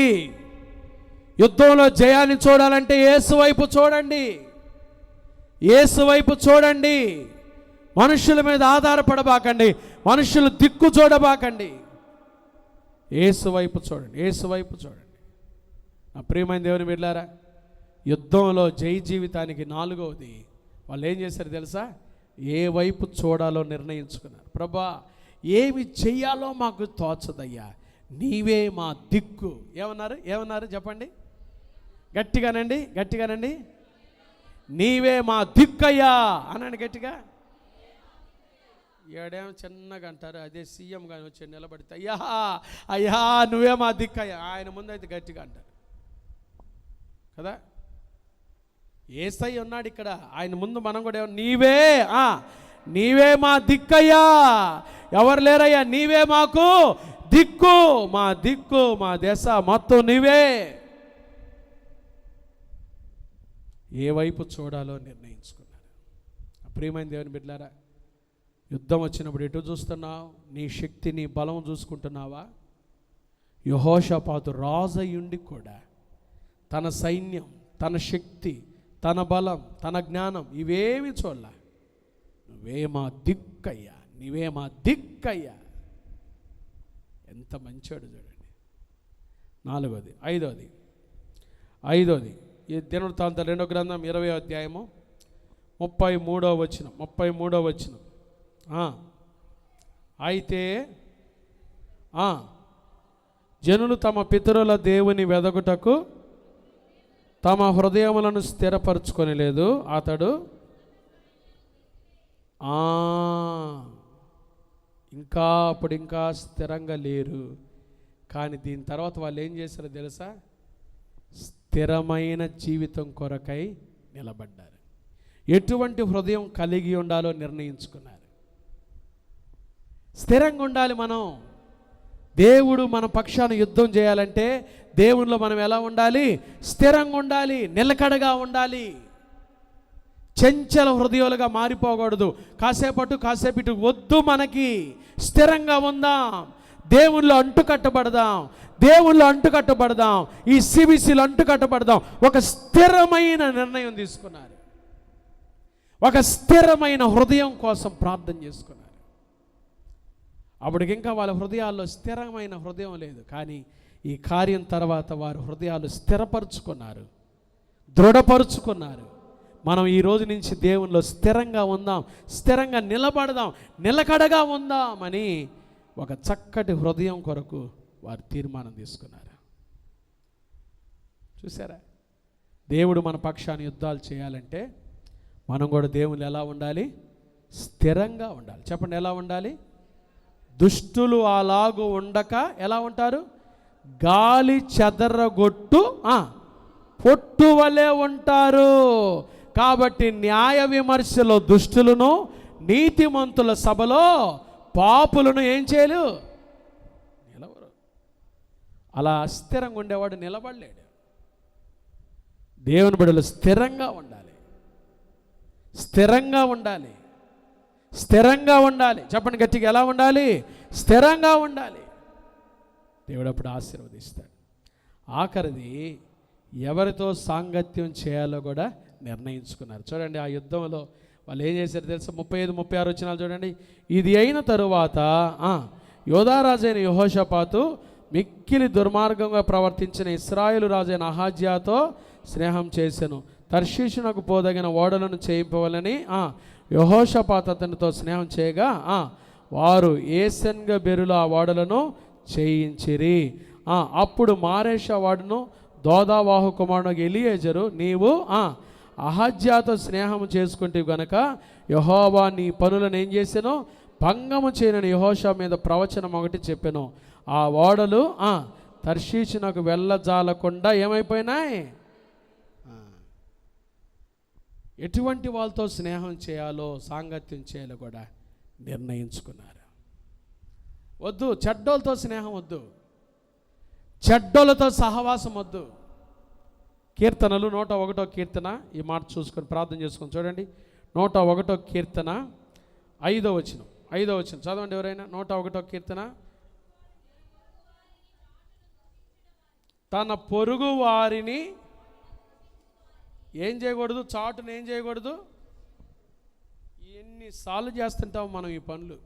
యుద్ధంలో జయాన్ని చూడాలంటే యేసు వైపు చూడండి, యేసు వైపు చూడండి. మనుషుల మీద ఆధారపడబాకండి, మనుషులు దిక్కు చూడబాకండి, యేసు వైపు చూడండి, యేసు వైపు చూడండి. నా ప్రియమైన దేవుని బిడ్డలారా, యుద్ధంలో జై జీవితానికి 4వది వాళ్ళు ఏం చేశారు తెలుసా? ఏ వైపు చూడాలో నిర్ణయించుకున్నారు. ప్రభా, ఏమి చెయ్యాలో మాకు తోచదయ్యా, నీవే మా దిక్కు. ఏమన్నారు చెప్పండి గట్టిగానండి. నీవే మా దిక్కయ్యా అనండి గట్టిగా. ఏడేమో చిన్నగా అంటారు, అదే సీఎం కానీ వచ్చి నిలబడితే అయ్యా నువ్వే మా దిక్కయ్యా. ఆయన ముందు అయితే గట్టిగా అంటారు కదా. యేసయ్య ఉన్నాడు ఇక్కడ, ఆయన ముందు మనం కూడా నీవే మా దిక్కయ్యా, ఎవరు లేరయ్యా, నీవే మాకు దిక్కు, మా దిక్కు, మా దశ మొత్తం నీవే. ఏ వైపు చూడాలో నిర్ణయించుకున్నారు. ప్రియమైన దేవుని బిడ్డలారా, యుద్ధం వచ్చినప్పుడు ఎటు చూస్తున్నావు? నీ శక్తి, నీ బలం చూసుకుంటున్నావా? యెహోషాపాతు రాజయ్యుండి కూడా తన సైన్యం, తన శక్తి, తన బలం, తన జ్ఞానం ఇవేమి చూడలే. నువ్వే మా దిక్కయ్యా, నీవే మా దిక్కయ్యా. ఎంత మంచోడు చూడండి. 4వది. 5వది ఈ దినవృత్తాంతాల 2వ గ్రంథం 20వ అధ్యాయము 33వ వచనం. అయితే జనులు తమ పితరుల దేవుని వెదకుటకు తమ హృదయములను స్థిరపరచుకొని లేదు. అతడు ఇంకా స్థిరంగా లేరు. కానీ దీని తర్వాత వాళ్ళు ఏం చేశారో తెలుసా? స్థిరమైన జీవితం కొరకై నిలబడ్డారు. ఎటువంటి హృదయం కలిగి ఉండాలో నిర్ణయించుకున్నారు. స్థిరంగా ఉండాలి మనం. దేవుడు మన పక్షాన యుద్ధం చేయాలంటే దేవునిలో మనం ఎలా ఉండాలి? స్థిరంగా ఉండాలి, నిలకడగా ఉండాలి. చంచల హృదయాలుగా మారిపోకూడదు. కాసేపు ఇటు వద్దు. మనకి స్థిరంగా ఉందాం, దేవునిలో అంటుకట్టబడదాం, ఈ సిబిసిలో అంటుకట్టబడదాం. ఒక స్థిరమైన నిర్ణయం తీసుకున్నారు, ఒక స్థిరమైన హృదయం కోసం ప్రార్థన చేసుకున్నారు. అప్పటికి ఇంకా వాళ్ళ హృదయాల్లో స్థిరమైన హృదయం లేదు. కానీ ఈ కార్యం తర్వాత వారు హృదయాలు స్థిరపరుచుకున్నారు, దృఢపరుచుకున్నారు. మనం ఈ రోజు నుంచి దేవునిలో స్థిరంగా ఉందాం, స్థిరంగా నిలబడదాం, నిలకడగా ఉందాం అని ఒక చక్కటి హృదయం కొరకు వారు తీర్మానం తీసుకున్నారు. చూసారా? దేవుడు మన పక్షాన్ని యుద్ధాలు చేయాలంటే మనం కూడా దేవుని ఎలా ఉండాలి? స్థిరంగా ఉండాలి. చెప్పండి, ఎలా ఉండాలి? దుష్టులు అలాగూ ఉండక ఎలా ఉంటారు? గాలి చెదరగొట్టు పొట్టు వలె ఉంటారు. కాబట్టి న్యాయ విమర్శలో దుష్టులను, నీతిమంతుల సభలో పాపులను ఏం చేయలు? నిలవరు. అలా అస్థిరంగా ఉండేవాడు నిలబడలేడు. దేవుని బిడ్డలు స్థిరంగా ఉండాలి, స్థిరంగా ఉండాలి, స్థిరంగా ఉండాలి. చెప్పండి గట్టిగా, ఎలా ఉండాలి? స్థిరంగా ఉండాలి. దేవుడు అప్పుడు ఆశీర్వదిస్తాడు. ఆఖరిది ఎవరితో సాంగత్యం చేయాలో కూడా నిర్ణయించుకున్నారు. చూడండి, ఆ యుద్ధంలో వాళ్ళు ఏం చేశారు తెలుసా? 35-36 వచనాలు చూడండి. ఇది అయిన తరువాత యోధారాజైన యెహోషాపాతు మిక్కిలి దుర్మార్గంగా ప్రవర్తించిన ఇశ్రాయేలు రాజైన అహాజ్యాతో స్నేహం చేసెను. తర్షీషునకు పోదగిన ఓడలను చేయింపవలని యెహోషాపాతు అతనితో స్నేహం చేయగా వారు ఏసెన్గెబెరులో ఆ ఓడలను చేయించిరి. అప్పుడు మారేషా వాడును దోదావాహు కుమారుడు ఎలియేజరు, నీవు అహజ్యాతో స్నేహం చేసుకుంటే గనక యెహోవా నీ పనులను ఏం చేశాను, భంగము చేయనని యెహోషా మీద ప్రవచనం ఒకటి చెప్పాను. ఆ ఓడలు తర్షీషునకు వెళ్ళజాలకుండా ఏమైపోయినాయి. ఎటువంటి వాళ్ళతో స్నేహం చేయాలో సాంగత్యం చేయాలో కూడా నిర్ణయించుకున్నారు. వద్దు, చెడ్డోళ్ళతో స్నేహం వద్దు, చెడ్డోళ్ళతో సహవాసం వద్దు. కీర్తనలు 101వ కీర్తన, ఈ మాట చూసుకొని ప్రార్థన చేసుకొని చూడండి. 101వ కీర్తన 5వ వచనం చదవండి ఎవరైనా. 101వ కీర్తన, తన పొరుగు వారిని ఏం చేయకూడదు, చాటును ఏం చేయకూడదు. ఎన్నిసార్లు చేస్తుంటాం మనం ఈ పనులు.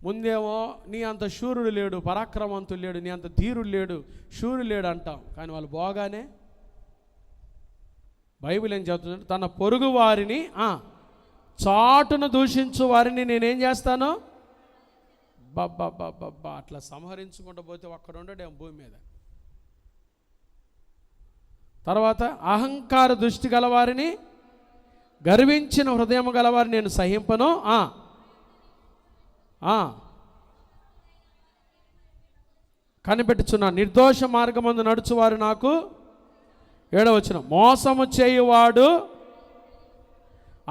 ముందేమో నీ అంత శూరుడు లేడు, పరాక్రమవంతుడు లేడు, నీ అంత ధీరుడు లేడు, శూరుడు లేడు అంటాం. కానీ వాళ్ళు బాగానే బైబిల్ ఏం చెప్తుందంటే, తన పొరుగు వారిని చాటును దూషించు వారిని నేనేం చేస్తాను, బాబ్బా అట్లా సంహరించుకుంటూ పోతే ఒక్కడ ఉండడేమో భూమి మీద. తర్వాత అహంకార దృష్టి గలవారిని, గర్వించిన హృదయం గలవారిని నేను సహింపను. కనిపెట్టుచున్నా నిర్దోష మార్గమందు నడుచువారు నాకు 7వ వచనం, మోసము చేయువాడు,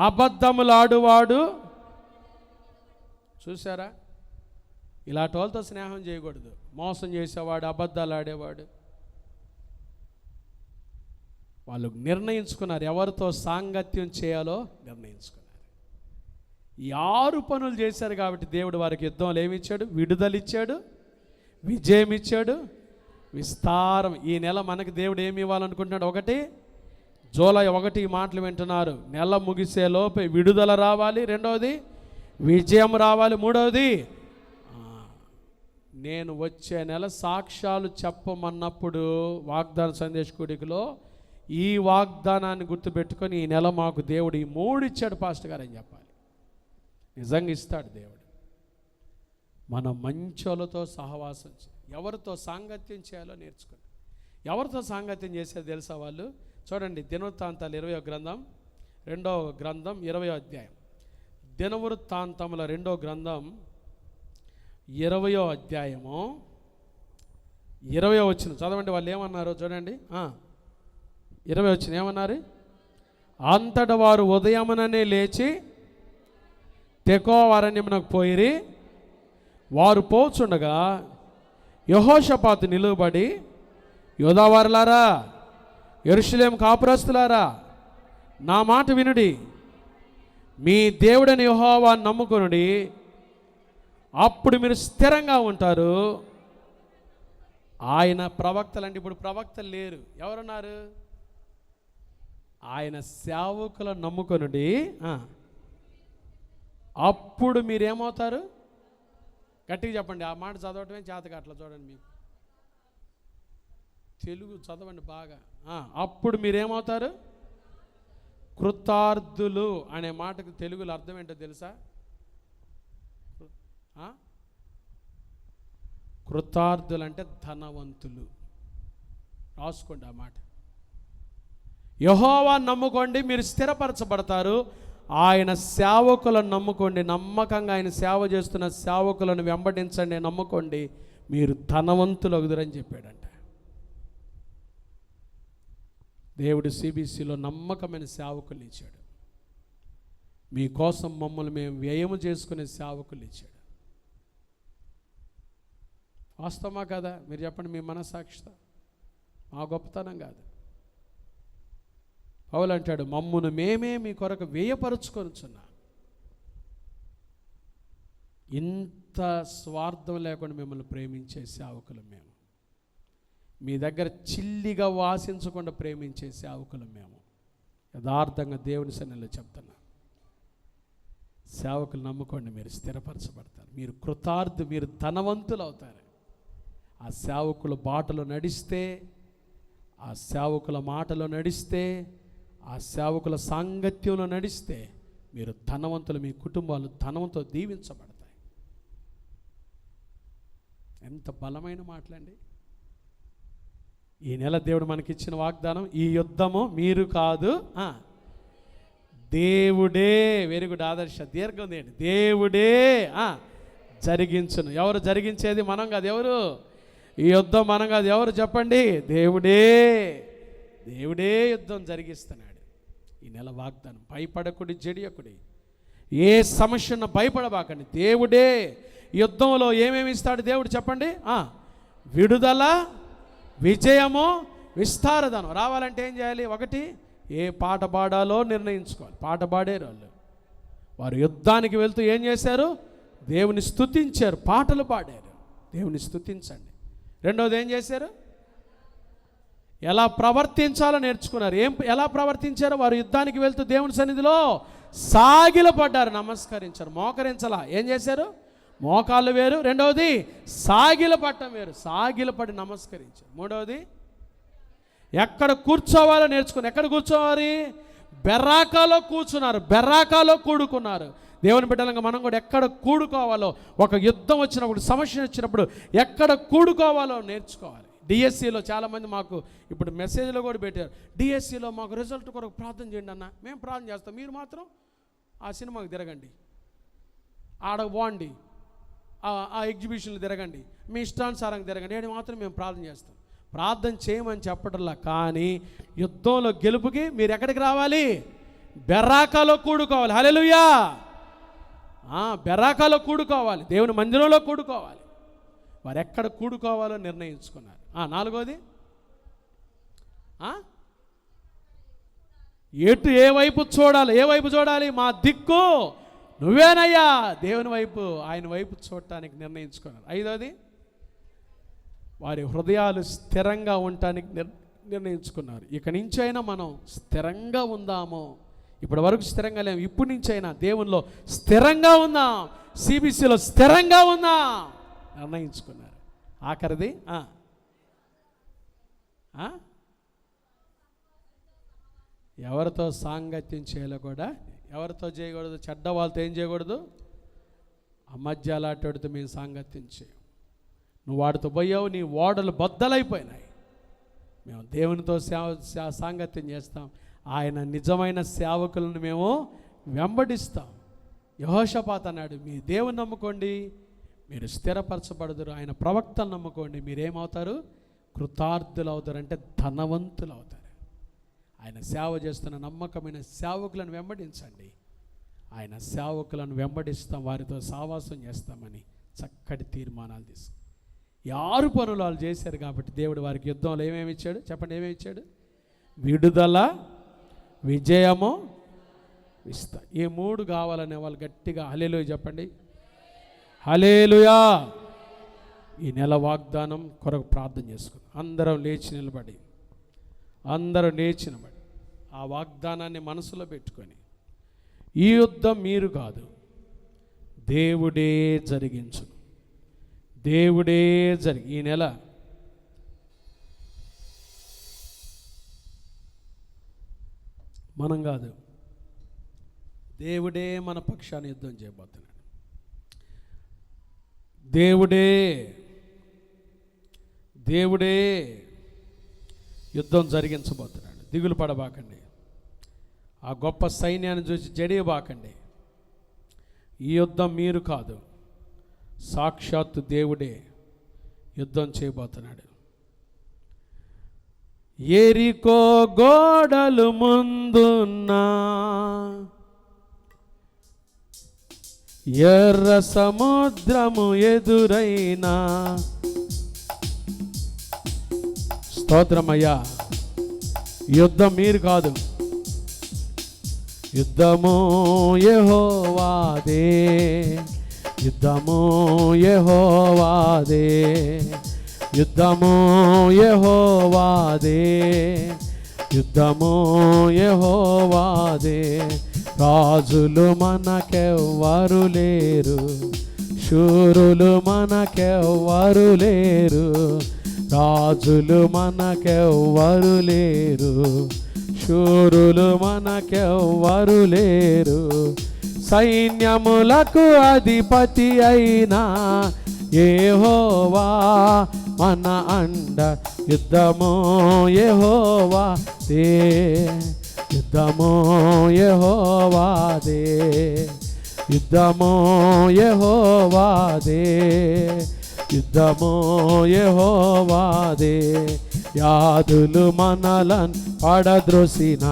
అబద్ధములాడువాడు. చూసారా, ఇలాంటి వాళ్ళతో స్నేహం చేయకూడదు. మోసం చేసేవాడు, అబద్ధాలు ఆడేవాడు. వాళ్ళు నిర్ణయించుకున్నారు ఎవరితో సాంగత్యం చేయాలో నిర్ణయించుకున్నారు. ఈ 6 పనులు చేశారు కాబట్టి దేవుడు వారికి యుద్ధంలో ఏమిచ్చాడు, విడుదల ఇచ్చాడు, విజయం ఇచ్చాడు, విస్తారం. ఈ నెల మనకి దేవుడు ఏమి ఇవ్వాలనుకుంటున్నాడు? 1 జూలై 1 ఈ మాటలు వింటున్నారు. నెల ముగిసే లోపే విడుదల రావాలి, 2వది విజయం రావాలి, 3వది నేను వచ్చే నెల సాక్ష్యాలు చెప్పమన్నప్పుడు వాగ్దాన సందేశ కూడికలో ఈ వాగ్దానాన్ని గుర్తుపెట్టుకొని ఈ నెల మాకు దేవుడు ఈ 3 ఇచ్చాడు పాస్టర్ గారు అని చెప్పాలి. నిజంగా ఇస్తాడు దేవుడు. మన మంచోళ్ళతో సహవాసం, ఎవరితో సాంగత్యం చేయాలో నేర్చుకోండి. ఎవరితో సాంగత్యం చేసేది తెలుసా వాళ్ళు? చూడండి, దినవృత్తాంతాలు 20వ గ్రంథం 2వ గ్రంథం 20వ అధ్యాయం. దినవృత్తాంతముల 2వ గ్రంథం 20వ అధ్యాయము 20వ వచనం చదవండి. వాళ్ళు ఏమన్నారో చూడండి. 20వ వచనం ఏమన్నారు? అంతట వారు ఉదయముననే లేచి తెకోవ అరణ్యమునకు పోయిరి. వారు పోచుండగా యెహోషాపాతు నిలువబడి, యోధావారులారా, యెరూషలేము కాపురస్తులారా, నా మాట వినుడి. మీ దేవుడని యెహోవాను నమ్ముకొనుడి, అప్పుడు మీరు స్థిరంగా ఉంటారు. ఆయన ప్రవక్తలు అంటే ఇప్పుడు ప్రవక్తలు లేరు, ఎవరున్నారు? ఆయన సేవకులను నమ్ముకొనుడి, అప్పుడు మీరేమవుతారు? గట్టిగా చెప్పండి. ఆ మాట చదవటమే చేతగా అట్లా చూడండి. మీకు తెలుగు చదవండి బాగా. అప్పుడు మీరేమవుతారు? కృతార్థులు అనే మాటకు తెలుగులో అర్థం ఏంటో తెలుసా? కృతార్థులు అంటే ధనవంతులు. రాసుకోండి ఆ మాట. యెహోవాను నమ్ముకోండి, మీరు స్థిరపరచబడతారు. ఆయన సేవకులను నమ్ముకోండి, నమ్మకంగా ఆయన సేవ చేస్తున్న సేవకులను వెంబడించండి, నమ్ముకోండి, మీరు ధనవంతులు అగుదురని చెప్పాడంట దేవుడు. సిబిసిలో నమ్మకమైన సేవకులు ఇచ్చాడు. మీకోసం మమ్మల్ని మేము వ్యయము చేసుకునే సేవకులు ఇచ్చాడు. వాస్తవమా కదా? మీరు చెప్పండి, మీ మనస్సాక్షిత. మా గొప్పతనం కాదు. పౌలు అంటాడు, మమ్మును మేమే మీ కొరకు వ్యయపరుచుకొనుచున్నా. ఇంత స్వార్థం లేకుండా మిమ్మల్ని ప్రేమించే సేవకులు మేము. మీ దగ్గర చిల్లిగా వాసించకుండా ప్రేమించే సేవకులు మేము. యథార్థంగా దేవుని సన్నిధిలో చెప్తున్నా. సేవకులు నమ్ముకోండి, మీరు స్థిరపరచబడతారు, మీరు మీరు ధనవంతులు అవుతారు. ఆ సేవకుల బాటలో నడిస్తే, ఆ సేవకుల మాటలో నడిస్తే, ఆ సేవకుల సాంగత్యంలో నడిస్తే మీరు ధనవంతులు, మీ కుటుంబాలు ధనంతో దీవించబడతాయి. ఎంత బలమైన మాటలండి. ఈ నెల దేవుడు మనకిచ్చిన వాగ్దానం, ఈ యుద్ధము మీరు కాదు, దేవుడే. వెరీ గుడ్ ఆదర్శ, దీర్ఘం ఏంటి, దేవుడే జరిగించును. ఎవరు జరిగించేది? మనం కాదు. ఎవరు? ఈ యుద్ధం మనం కాదు. ఎవరు చెప్పండి? దేవుడే. దేవుడే యుద్ధం జరిగిస్తున్నాడు. ఈ నెల వాగ్దానం, భయపడకుడి, జడియకుడి, ఏ సమస్యను భయపడబాకండి. దేవుడే యుద్ధంలో ఏమేమి ఇస్తాడు దేవుడు చెప్పండి? విడుదల, విజయము, విస్తారధనం రావాలంటే ఏం చేయాలి? ఒకటి, ఏ పాట పాడాలో నిర్ణయించుకోవాలి. పాట పాడారు వారు యుద్ధానికి వెళ్తూ ఏం చేశారు? దేవుని స్తుతించారు, పాటలు పాడారు. దేవుని స్తుతించండి. రెండవది ఏం చేశారు? ఎలా ప్రవర్తించాలో నేర్చుకున్నారు. ఎలా ప్రవర్తించారో? వారు యుద్ధానికి వెళ్తూ దేవుని సన్నిధిలో సాగిలపడ్డారు, నమస్కరించారు, మోకరించలా. ఏం చేశారు? మోకాళ్ళు వేరు. రెండవది సాగిలపడటం వేరు. సాగిలపడి నమస్కరించారు. మూడవది ఎక్కడ కూర్చోవాలో నేర్చుకుని. ఎక్కడ కూర్చోవాలి? బెర్రాకాలో కూర్చున్నారు, బెర్రాకాలో కూడుకున్నారు. దేవుని బిడ్డలంగా మనం కూడా ఎక్కడ కూడుకోవాలో, ఒక యుద్ధం వచ్చినప్పుడు, సమస్య వచ్చినప్పుడు ఎక్కడ కూడుకోవాలో నేర్చుకోవాలి. డిఎస్సిలో చాలామంది మాకు ఇప్పుడు మెసేజ్లో కూడా పెట్టారు, డిఎస్సిలో మాకు రిజల్ట్ కొరకు ప్రార్థన చేయండి అన్న. మేము ప్రార్థన చేస్తాం, మీరు మాత్రం ఆ సినిమాకి తిరగండి, ఆడ పోండి, ఆ ఎగ్జిబిషన్లు తిరగండి, మీ ఇష్టానుసారంగా తిరగండి, ఏడు మాత్రం మేము ప్రార్థన చేస్తాం. ప్రార్థన చేయమని చెప్పటంలా, కానీ యుద్ధంలో గెలుపుకి మీరు ఎక్కడికి రావాలి? బెర్రాకాలో కూడుకోవాలి. హల్లెలూయా. బెర్రాకాలో కూడుకోవాలి, దేవుని మందిరంలో కూడుకోవాలి. వారు ఎక్కడ కూడుకోవాలో నిర్ణయించుకున్నారు. నాలుగోది, ఏ వైపు చూడాలి? ఏ వైపు చూడాలి? మా దిక్కు నువ్వేనయ్యా. దేవుని వైపు, ఆయన వైపు చూడటానికి నిర్ణయించుకున్నారు. ఐదోది, వారి హృదయాలు స్థిరంగా ఉండటానికి నిర్ణయించుకున్నారు. ఇక నుంచైనా మనం స్థిరంగా ఉందాము. ఇప్పటి వరకు స్థిరంగా లేము, ఇప్పటి నుంచైనా దేవునిలో స్థిరంగా ఉందాం, సిబిసిలో స్థిరంగా ఉందాం నిర్ణయించుకున్నారు. ఆఖరిది, ఎవరితో సాంగత్యం చేయాలో కూడా, ఎవరితో చేయకూడదు? చెడ్డ వాళ్ళతో ఏం చేయకూడదు? అమధ్యాలాటోడితో మేము సాంగత్యం చేయం. నువ్వు వాడితో పోయావు, నీ ఓడలు బద్దలైపోయినాయి. మేము దేవునితో సాంగత్యం చేస్తాం. ఆయన నిజమైన సేవకులను మేము వెంబడిస్తాం. యెహోషాపాతు అన్నాడు, మీ దేవుని నమ్ముకోండి, మీరు స్థిరపరచబడదురు. ఆయన ప్రవక్తను నమ్ముకోండి, మీరేమవుతారు? కృతార్థులు అవుతారు, అంటే ధనవంతులు అవుతారు. ఆయన సేవ చేస్తున్న నమ్మకమైన సేవకులను వెంబడించండి. ఆయన సేవకులను వెంబడిస్తాం, వారితో సావాసం చేస్తామని చక్కటి తీర్మానాలు తీసుకు 6 పనులు వాళ్ళు చేశారు. కాబట్టి దేవుడు వారికి యుద్ధంలో ఏమేమి ఇచ్చాడు చెప్పండి? ఏమేమి ఇచ్చాడు? విడుదల, విజయము, ఈ 3 కావాలనే వాళ్ళు గట్టిగా హల్లెలూయా చెప్పండి. హల్లెలూయా. ఈ నెల వాగ్దానం కొరకు ప్రార్థన చేసుకుని అందరం లేచి నిలబడి ఆ వాగ్దానాన్ని మనసులో పెట్టుకొని, ఈ యుద్ధం మీరు కాదు, దేవుడే జరిగించును. దేవుడే ఈ నెల మనం కాదు, దేవుడే మన పక్షాన్ని యుద్ధం చేయబోతున్నాడు. దేవుడే యుద్ధం జరిగించబోతున్నాడు. దిగులు పడబాకండి, ఆ గొప్ప సైన్యాన్ని చూసి జడియబాకండి. ఈ యుద్ధం మీరు కాదు, సాక్షాత్తు దేవుడే యుద్ధం చేయబోతున్నాడు. యెరికో గోడలు ముందున్నా, ఎర్ర సముద్రము ఎదురైనా, స్తోత్రమయ్యా. యుద్ధం మీరు కాదు, యుద్ధము యెహోవాదే, యుద్ధము యెహోవాదే, యుద్ధము యెహోవాదే, యుద్ధము యెహోవాదే. రాజులు మనకెవ్వరు లేరు, శూరులు మనకెవ్వరు లేరు. రాజులు మనకెవ్వరు లేరు, శూరులు మనకెవ్వరు లేరు. సైన్యములకు అధిపతి అయినా యెహోవా మన అండ. యుద్ధమో యెహోవాదే, యుద్ధమో యెహోవాదే, యుద్ధమో యెహోవాదే, యుద్ధమో యెహోవాదే. వ్యాధులు మనలను పడద్రోసిన,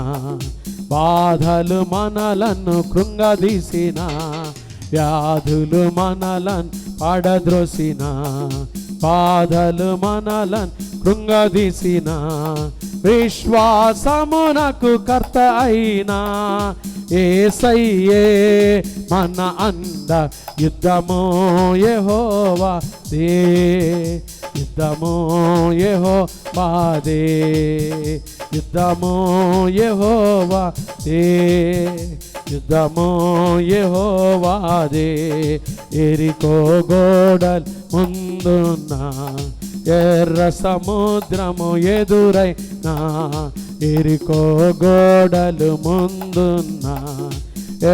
బాధలు మనలను కృంగదీసిన, వ్యాధులు మనలను పడద్రోసిన, బాధలు మనలను కృంగదీసిన. విశ్వాసమునకు కర్త అయినా యేసయ్యే మన అండ. యుద్ధమో యెహోవాదే, యుద్ధమో యెహోవాదే, యుద్ధమో యెహోవాదే, యుద్ధమో యెహోవాదే. ఎరికో గోడలు ముందున్నా, ఎర్ర సముద్రము ఎదురైనా, ఎరికో గోడలు ముందున్నా,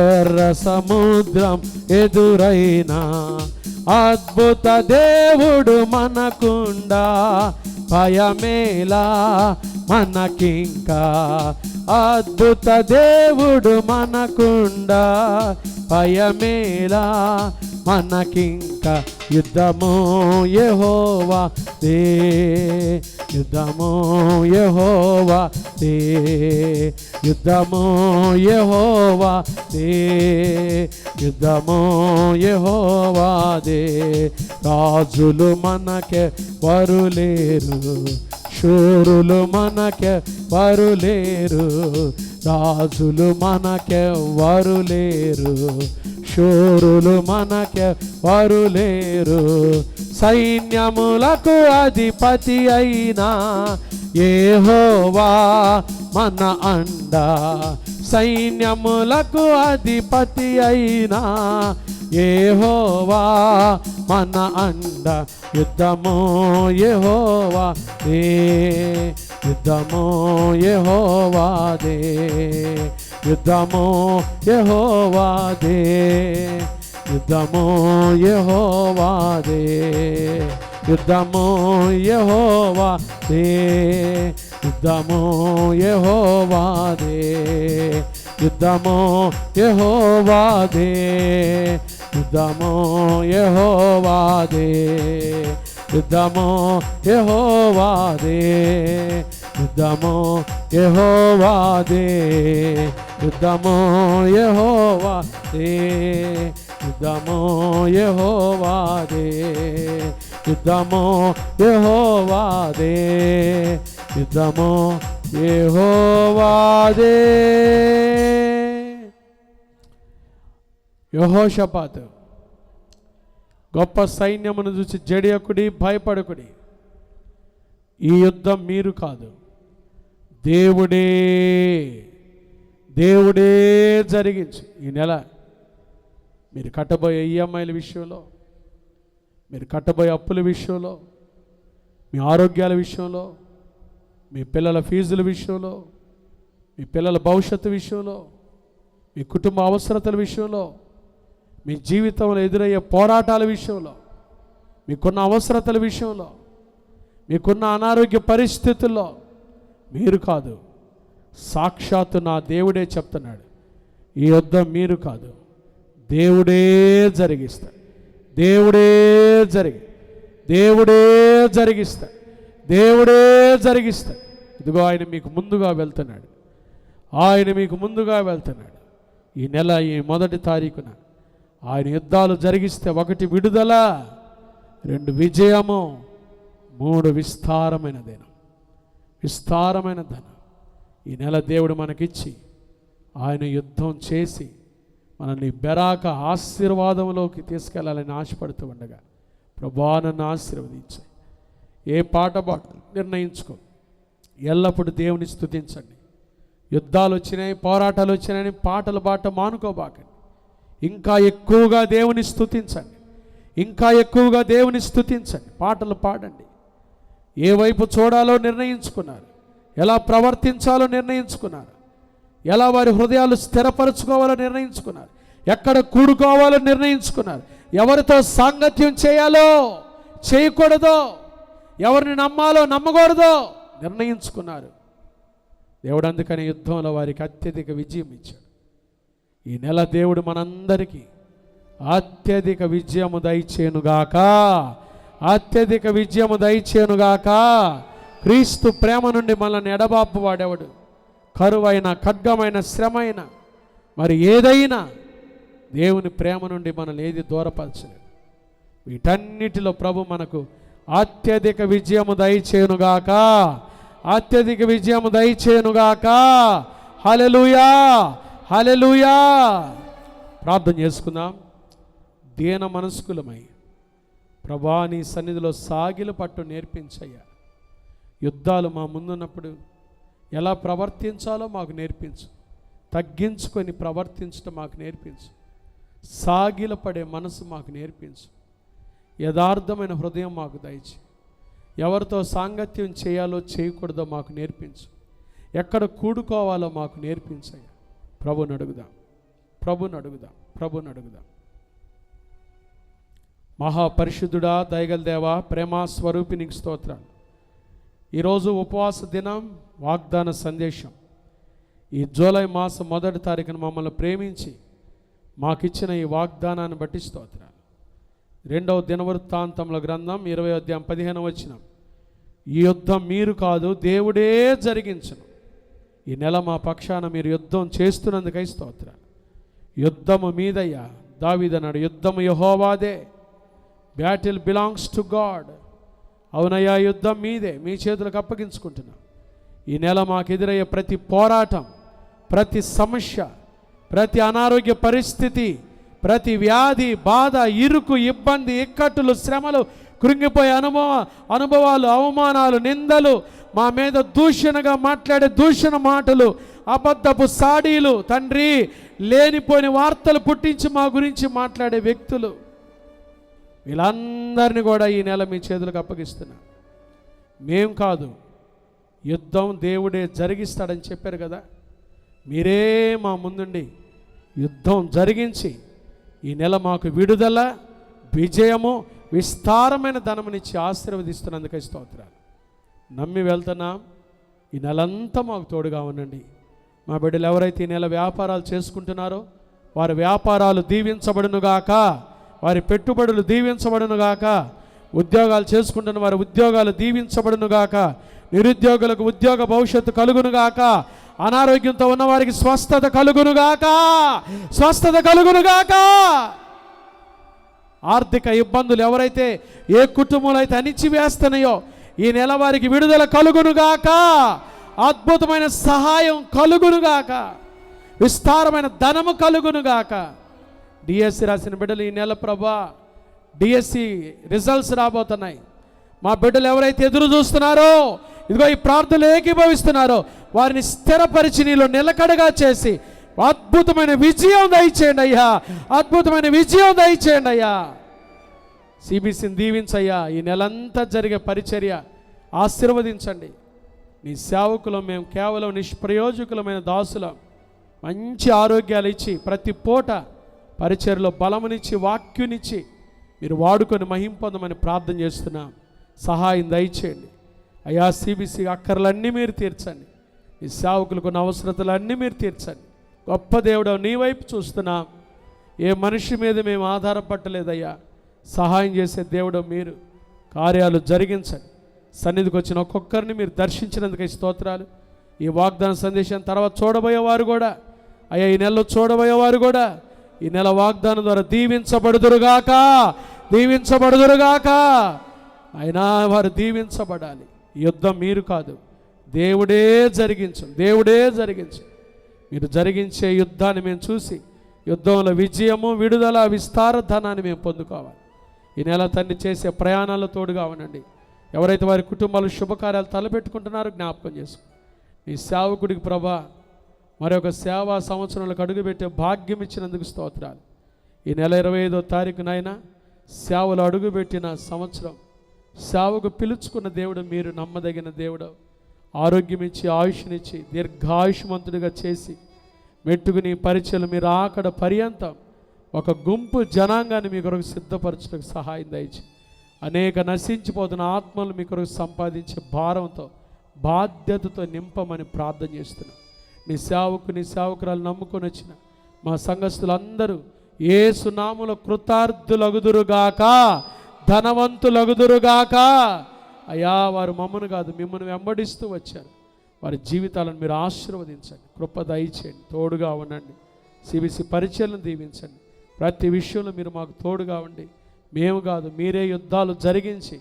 ఎర్ర సముద్రం ఎదురైనా. అద్భుత దేవుడు మనకుండా, భయమేలా మనకింకా. అద్భుత దేవుడు మనకుండా, భయమేలా మనకింకా. యుద్ధమో యెహోవాదే, యుద్ధమో యెహోవాదే, యుద్ధమో యెహోవాదే, యుద్ధమో యెహోవాదే. రాజులు మనకెవ్వరు లేరు, శూరులు మనకెవ్వరు లేరు. రాజులు మనకెవ్వరు లేరు, శూరులు మనకెవ్వరు లేరు. సైన్యములకు అధిపతి అయినా యెహోవా మన అండ. సైన్యములకు అధిపతి అయినా యెహోవా మన అండ. యుద్ధమో యెహోవాదే, యుద్ధమో యెహోవాదే, యుద్ధమో యెహోవాదే, యుద్ధమో యెహోవాదే, యుద్ధమో యెహోవాదే, యుద్ధమో యెహోవాదే, యుద్ధమో యెహోవాదే, యుద్ధమో యెహోవాదే, యుద్ధమో యెహోవాదే, యుద్ధమో యెహోవాదే, యుద్ధమో యెహోవాదే, యుద్ధమో యెహోవాదే, యుద్ధమో యెహోవాదే, యుద్ధమో యెహోవాదే. యెహోషాపాతు, గొప్ప సైన్యమును చూసి జడియకుడి, భయపడకుడి. ఈ యుద్ధం మీరు కాదు, దేవుడే, దేవుడే జరిగించు. ఈ నెల మీరు కట్టబోయే ఈఎంఐల విషయంలో, మీరు కట్టబోయే అప్పుల విషయంలో, మీ ఆరోగ్యాల విషయంలో, మీ పిల్లల ఫీజుల విషయంలో, మీ పిల్లల భవిష్యత్తు విషయంలో, మీ కుటుంబ అవసరతల విషయంలో, మీ జీవితంలో ఎదురయ్యే పోరాటాల విషయంలో, మీకున్న అవసరతల విషయంలో, మీకున్న అనారోగ్య పరిస్థితుల్లో మీరు కాదు, సాక్షాత్తు నా దేవుడే చెప్తున్నాడు. ఈ యుద్ధం మీరు కాదు, దేవుడే జరిగిస్తాడు. దేవుడే దేవుడే జరిగిస్తాడు. దేవుడే జరిగిస్తాడు. ఇదిగో ఆయన మీకు ముందుగా వెళ్తున్నాడు. ఆయన మీకు ముందుగా వెళ్తున్నాడు. ఈ నెల ఈ 1వ తారీఖున ఆయన యుద్ధాలు జరిగిస్తే 1 విడుదల, 2 విజయము, 3 విస్తారమైన దినం, విస్తారమైన ధనం ఈ నెల దేవుడు మనకిచ్చి ఆయన యుద్ధం చేసి మనల్ని బెరాక ఆశీర్వాదంలోకి తీసుకెళ్ళాలని ఆశపడుతూ ఉండగా, ప్రభువా నన్ను ఆశీర్వదించాయి. ఏ పాట నిర్ణయించుకో, ఎల్లప్పుడూ దేవుని స్తుతించండి. యుద్ధాలు వచ్చినాయి, పోరాటాలు వచ్చినాయని పాటలు పాట మానుకోబాకండి. ఇంకా ఎక్కువగా దేవుని స్తుతించండి, ఇంకా ఎక్కువగా దేవుని స్తుతించండి, పాటలు పాడండి. ఏ వైపు చూడాలో నిర్ణయించుకున్నారు, ఎలా ప్రవర్తించాలో నిర్ణయించుకున్నారు, ఎలా వారి హృదయాలు స్థిరపరచుకోవాలో నిర్ణయించుకున్నారు, ఎక్కడ కూడుకోవాలో నిర్ణయించుకున్నారు, ఎవరితో సాంగత్యం చేయాలో చేయకూడదో, ఎవరిని నమ్మాలో నమ్మకూడదో నిర్ణయించుకున్నారు. దేవుడు అందుకని యుద్ధంలో వారికి అత్యధిక విజయం ఇచ్చాడు. ఈ నెల దేవుడు మనందరికీ అత్యధిక విజయము దయచేయునుగాక, అత్యధిక విజయము దయచేయునుగాక. క్రీస్తు ప్రేమ నుండి మనల్ని ఎడబాపు వాడేవాడు. కరువైన, ఖడ్గమైన, శ్రమైన, మరి ఏదైనా దేవుని ప్రేమ నుండి మనల్ని ఏది దూరపరచలేదు. వీటన్నిటిలో ప్రభు మనకు అత్యధిక విజయము దయచేయునుగాక, అత్యధిక విజయము దయచేయునుగాక. హల్లెలూయా, హల్లెలూయా. ప్రార్థన చేసుకుందాం. దీన మనస్కులమై ప్రభా నీ సన్నిధిలో సాగిల పట్టు నేర్పించయ్యా. యుద్ధాలు మా ముందున్నప్పుడు ఎలా ప్రవర్తించాలో మాకు నేర్పించు, తగ్గించుకొని ప్రవర్తించడం మాకు నేర్పించు, సాగిల పడే మనసు మాకు నేర్పించు, యథార్థమైన హృదయం మాకు దయచి, ఎవరితో సాంగత్యం చేయాలో చేయకూడదో మాకు నేర్పించు, ఎక్కడ కూడుకోవాలో మాకు నేర్పించయ్యా. ప్రభుని అడుగుదాం, ప్రభుని అడుగుదాం, ప్రభుని అడుగుదాం. మహాపరిశుద్ధుడా, దయగల దేవా, ప్రేమ స్వరూపి నీకు స్తోత్రాలు. ఈరోజు ఉపవాస దినం, వాగ్దాన సందేశం. ఈ జూలై మాసం 1వ తారీఖున మమ్మల్ని ప్రేమించి మాకిచ్చిన ఈ వాగ్దానాన్ని బట్టి స్తోత్రాలు. 2వ దినవృత్తాంతముల గ్రంథం 20వ అధ్యాయం 15వ వచనం. ఈ యుద్ధం మీరు కాదు, దేవుడే జరిగించును. ఈ నెల మా పక్షాన మీరు యుద్ధం చేస్తున్నందుకై స్తోత్రాలు. యుద్ధము మీదయ్యా. దావీదు అన్నాడు, యుద్ధము యెహోవాదే, బ్యాటిల్ బిలాంగ్స్ టు గాడ్. అవునయ్యా, యుద్ధం మీదే, మీ చేతులకు అప్పగించుకుంటున్నాం. ఈ నెల మాకు ఎదురయ్యే ప్రతి పోరాటం, ప్రతి సమస్య, ప్రతి అనారోగ్య పరిస్థితి, ప్రతి వ్యాధి, బాధ, ఇరుకు, ఇబ్బంది, ఇక్కట్టులు, శ్రమలు, కృంగిపోయే అనుభవాలు, అవమానాలు, నిందలు, మా మీద దూషణగా మాట్లాడే దూషణ మాటలు, అబద్ధపు సాడీలు, తండ్రి లేనిపోయిన వార్తలు పుట్టించి మా గురించి మాట్లాడే వ్యక్తులు, వీళ్ళందరినీ కూడా ఈ నెల మీ చేతులకు అప్పగిస్తున్నా. మేం కాదు, యుద్ధం దేవుడే జరిగిస్తాడని చెప్పారు కదా. మీరే మా ముందుండి యుద్ధం జరిగించి ఈ నెల మాకు విడుదల, విజయము, విస్తారమైన ధనమునిచ్చి ఆశీర్వదిస్తున్నందుకై స్తోత్రాలు. నమ్మి వెళ్తున్నాం. ఈ నెలంతా మాకు తోడుగా ఉండండి. మా బిడ్డలు ఎవరైతే ఈ నెల వ్యాపారాలు చేసుకుంటున్నారో వారి వ్యాపారాలు దీవించబడునుగాక, వారి పెట్టుబడులు దీవించబడునుగాక, ఉద్యోగాలు చేసుకుంటున్న వారి ఉద్యోగాలు దీవించబడునుగాక, నిరుద్యోగులకు ఉద్యోగ భవిష్యత్తు కలుగునుగాక, అనారోగ్యంతో ఉన్న వారికి స్వస్థత కలుగునుగాక, స్వస్థత కలుగునుగాక. ఆర్థిక ఇబ్బందులు ఎవరైతే ఏ కుటుంబంలో అయితే అణిచివేస్తున్నాయో ఈ నెల వారికి విడుదల కలుగునుగాక, అద్భుతమైన సహాయం కలుగునుగాక, విస్తారమైన ధనము కలుగునుగాక. డిఎస్సి రాసిన బిడ్డలు ఈ నెల ప్రభా డిఎస్సి రిజల్ట్స్ రాబోతున్నాయి. మా బిడ్డలు ఎవరైతే ఎదురు చూస్తున్నారో, ఇదిగో ఈ ప్రార్థనలు ఏకీభవిస్తున్నారో వారిని స్థిరపరిచి నీలో నిలకడగా చేసి అద్భుతమైన విజయం దయచేయండి అయ్యా, అద్భుతమైన విజయం దయచేయండి అయ్యా. సిబిసిని దీవించయ్యా. ఈ నెలంతా జరిగే పరిచర్య ఆశీర్వదించండి. నీ సేవకులం మేము కేవలం నిష్ప్రయోజకులమైన దాసులం. మంచి ఆరోగ్యాలు ఇచ్చి ప్రతి పూట పరిచర్యలో బలమునిచ్చి వాక్యునిచ్చి మీరు వాడుకొని మహిమ పొందమని ప్రార్థన చేస్తున్నాం. సహాయం దయచేయండి అయ్యా. సిబిసి అక్కర్లన్నీ మీరు తీర్చండి. ఈ సేవకులకు ఉన్న అవసరతలన్నీ మీరు తీర్చండి. గొప్ప దేవుడు నీ వైపు చూస్తున్నాం. ఏ మనిషి మీద మేము ఆధారపడలేదయ్యా. సహాయం చేసే దేవుడు మీరు. కార్యాలు జరిగించండి. సన్నిధికి వచ్చిన ఒక్కొక్కరిని మీరు దర్శించినందుకై స్తోత్రాలు. ఈ వాగ్దాన సందేశం తర్వాత చూడబోయేవారు కూడా అయ్యా, ఈ నెలలో చూడబోయేవారు కూడా ఈ నెల వాగ్దానం ద్వారా దీవించబడుదురుగాక, దీవించబడుదురుగాక. అయినా వారు దీవించబడాలి. యుద్ధం మీరు కాదు, దేవుడే జరిగించు, దేవుడే జరిగించు. మీరు జరిగించే యుద్ధాన్ని మేము చూసి యుద్ధంలో విజయము, విడుదల, విస్తార ధనాన్ని మేము పొందుకోవాలి. ఈ నెల తండ్రి చేసే ప్రయాణాల్లో తోడుగా ఉండండి. ఎవరైతే వారి కుటుంబాలు శుభకార్యాలు తలపెట్టుకుంటున్నారో జ్ఞాపకం చేసుకో. నీ సేవకుడికి ప్రభా మరొక సేవా సంవత్సరంలోకి అడుగుపెట్టే భాగ్యం ఇచ్చినందుకు స్తోత్రాలు. ఈ నెల 25వ తారీఖునైనా సేవలు అడుగుపెట్టిన సంవత్సరం, సేవకు పిలుచుకున్న దేవుడు మీరు, నమ్మదగిన దేవుడు. ఆరోగ్యం ఇచ్చి, ఆయుష్నిచ్చి, దీర్ఘాయుష్మంతుడిగా చేసి, మెట్టుకుని పరిచయలు మీరు ఆకడ పర్యంతం ఒక గుంపు జనాంగాన్ని మీ కొరకు సిద్ధపరచడానికి సహాయం దయచి, అనేక నశించిపోతున్న ఆత్మలు మీ కొరకు సంపాదించే భారంతో, బాధ్యతతో నింపమని ప్రార్థన చేస్తున్నాం. నీ సేవకు, నీ సేవకురాలు నమ్ముకొని వచ్చిన మా సంఘస్థులందరూ యేసు నామములో కృతార్థులగుదురుగాక, ధనవంతులగుదురుగాక. అయ్యా, వారు మమ్మను కాదు మిమ్మల్ని వెంబడిస్తూ వచ్చారు. వారి జీవితాలను మీరు ఆశీర్వదించండి, కృప దయచేయండి, తోడుగా ఉండండి. సిబిసి పరిచయలను దీవించండి. ప్రతి విషయంలో మీరు మాకు తోడుగా ఉండి, మేము కాదు మీరే యుద్ధాలు జరిగించి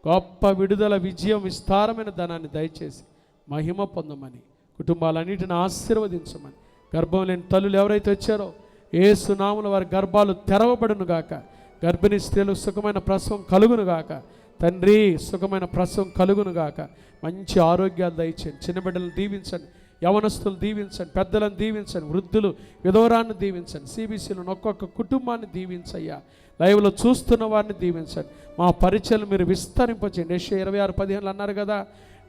గొప్ప విడుదల, విజయం, విస్తారమైన ధనాన్ని దయచేసి మహిమ పొందమని, కుటుంబాలన్నిటిని ఆశీర్వదించమని, గర్భం లేని తల్లులు ఎవరైతే వచ్చారో యేసు నామములో వారి గర్భాలు తెరవబడును గాక. గర్భిణీ స్త్రీలు సుఖమైన ప్రసవం కలుగును గాక. తండ్రి, సుఖమైన ప్రసవం కలుగును గాక. మంచి ఆరోగ్యాలు దయచేయండి. చిన్న బిడ్డలను దీవించండి, యవనస్తులు దీవించండి, పెద్దలను దీవించండి, వృద్ధులు, విధవరాన్ని దీవించండి. సిబిసిలో ఒక్కొక్క కుటుంబాన్ని దీవించయ్యా. లైవ్లో చూస్తున్న వారిని దీవించండి. మా పరిచయలు మీరు విస్తరింపచేయండి. యెషయా 26:15 అన్నారు కదా,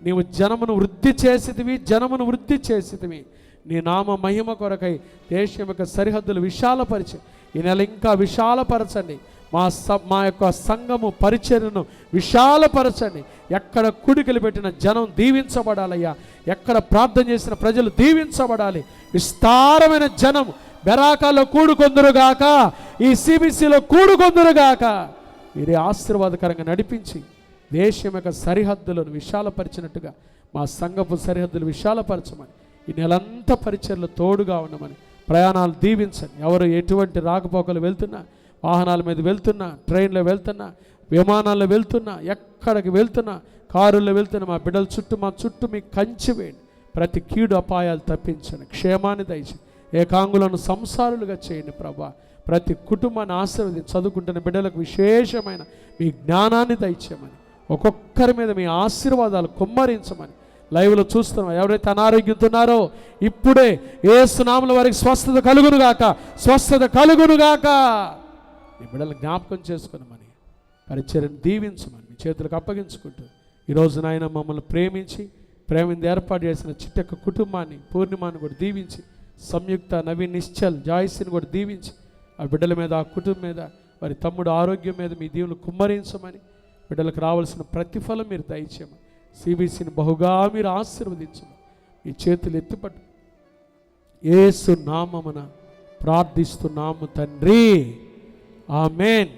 నీవు జనమును వృద్ధి చేసితివి, జనమును వృద్ధి చేసితివి. నీ నామ మహిమ కొరకై దేశం యొక్క సరిహద్దులు విశాలపరిచి ఈ నెల ఇంకా విశాలపరచండి. మా యొక్క సంఘము పరిచర్యను విశాలపరచండి. ఎక్కడ కూడికలు పెట్టిన జనం దీవించబడాలయ్యా. ఎక్కడ ప్రార్థన చేసిన ప్రజలు దీవించబడాలి. విస్తారమైన జనం బెరాకాలో కూడుకొందురుగాక, ఈ సిబిసిలో కూడుకొందురుగాక. మీరే ఆశీర్వాదకరంగా నడిపించి దేశం యొక్క సరిహద్దులను విశాలపరిచినట్టుగా మా సంఘపు సరిహద్దులు విశాలపరచమని, ఈ నెలంతా పరిచర్లు తోడుగా ఉండమని, ప్రయాణాలు దీవించండి. ఎవరు ఎటువంటి రాకపోకలు వెళ్తున్నా, వాహనాల మీద వెళ్తున్నా, ట్రైన్లో వెళ్తున్నా, విమానాల్లో వెళ్తున్నా, ఎక్కడికి వెళ్తున్నా, కారుల్లో వెళ్తున్నా, మా బిడ్డల చుట్టూ, మా చుట్టూ మీ కంచి వేయండి. ప్రతి కీడు అపాయాలు తప్పించండి, క్షేమాన్ని దయచేయండి, ఏకాంగులను సంసారులుగా చేయండి ప్రభా. ప్రతి కుటుంబాన్ని ఆశీర్వదించి, చదువుకుంటున్న బిడ్డలకు విశేషమైన మీ జ్ఞానాన్ని దయచేయమని, ఒక్కొక్కరి మీద మీ ఆశీర్వాదాలు కుమ్మరించమని, లైవ్లో చూస్తున్నాం ఎవరైతే అనారోగ్యంతో ఉన్నారో ఇప్పుడే యేసు నామములో వారికి స్వస్థత కలుగునుగాక, స్వస్థత కలుగునుగాక. మీ బిడ్డలు జ్ఞాపకం చేసుకున్నామని, పరిచర్యను దీవించమని మీ చేతులకు అప్పగించుకుంటూ, ఈరోజు నాయన మమ్మల్ని ప్రేమించి ప్రేమింది ఏర్పాటు చేసిన చిట్టెక్క కుటుంబాన్ని, పూర్ణిమాని కూడా దీవించి, సంయుక్త, నవీన్, నిశ్చల్, జాయిస్ని కూడా దీవించి, ఆ బిడ్డల మీద, ఆ కుటుంబం మీద, వారి తమ్ముడు ఆరోగ్యం మీద మీ దీవులు కుమ్మరించమని, బిడ్డలకు రావాల్సిన ప్రతిఫలం మీరు దయచేయమని, సిబిసిని బహుగా మీరు ఆశీర్వదించమని మీ చేతులు ఎత్తిపట్టు యేసు నామమున ప్రార్థిస్తున్నాము తండ్రి. ఆమేన్.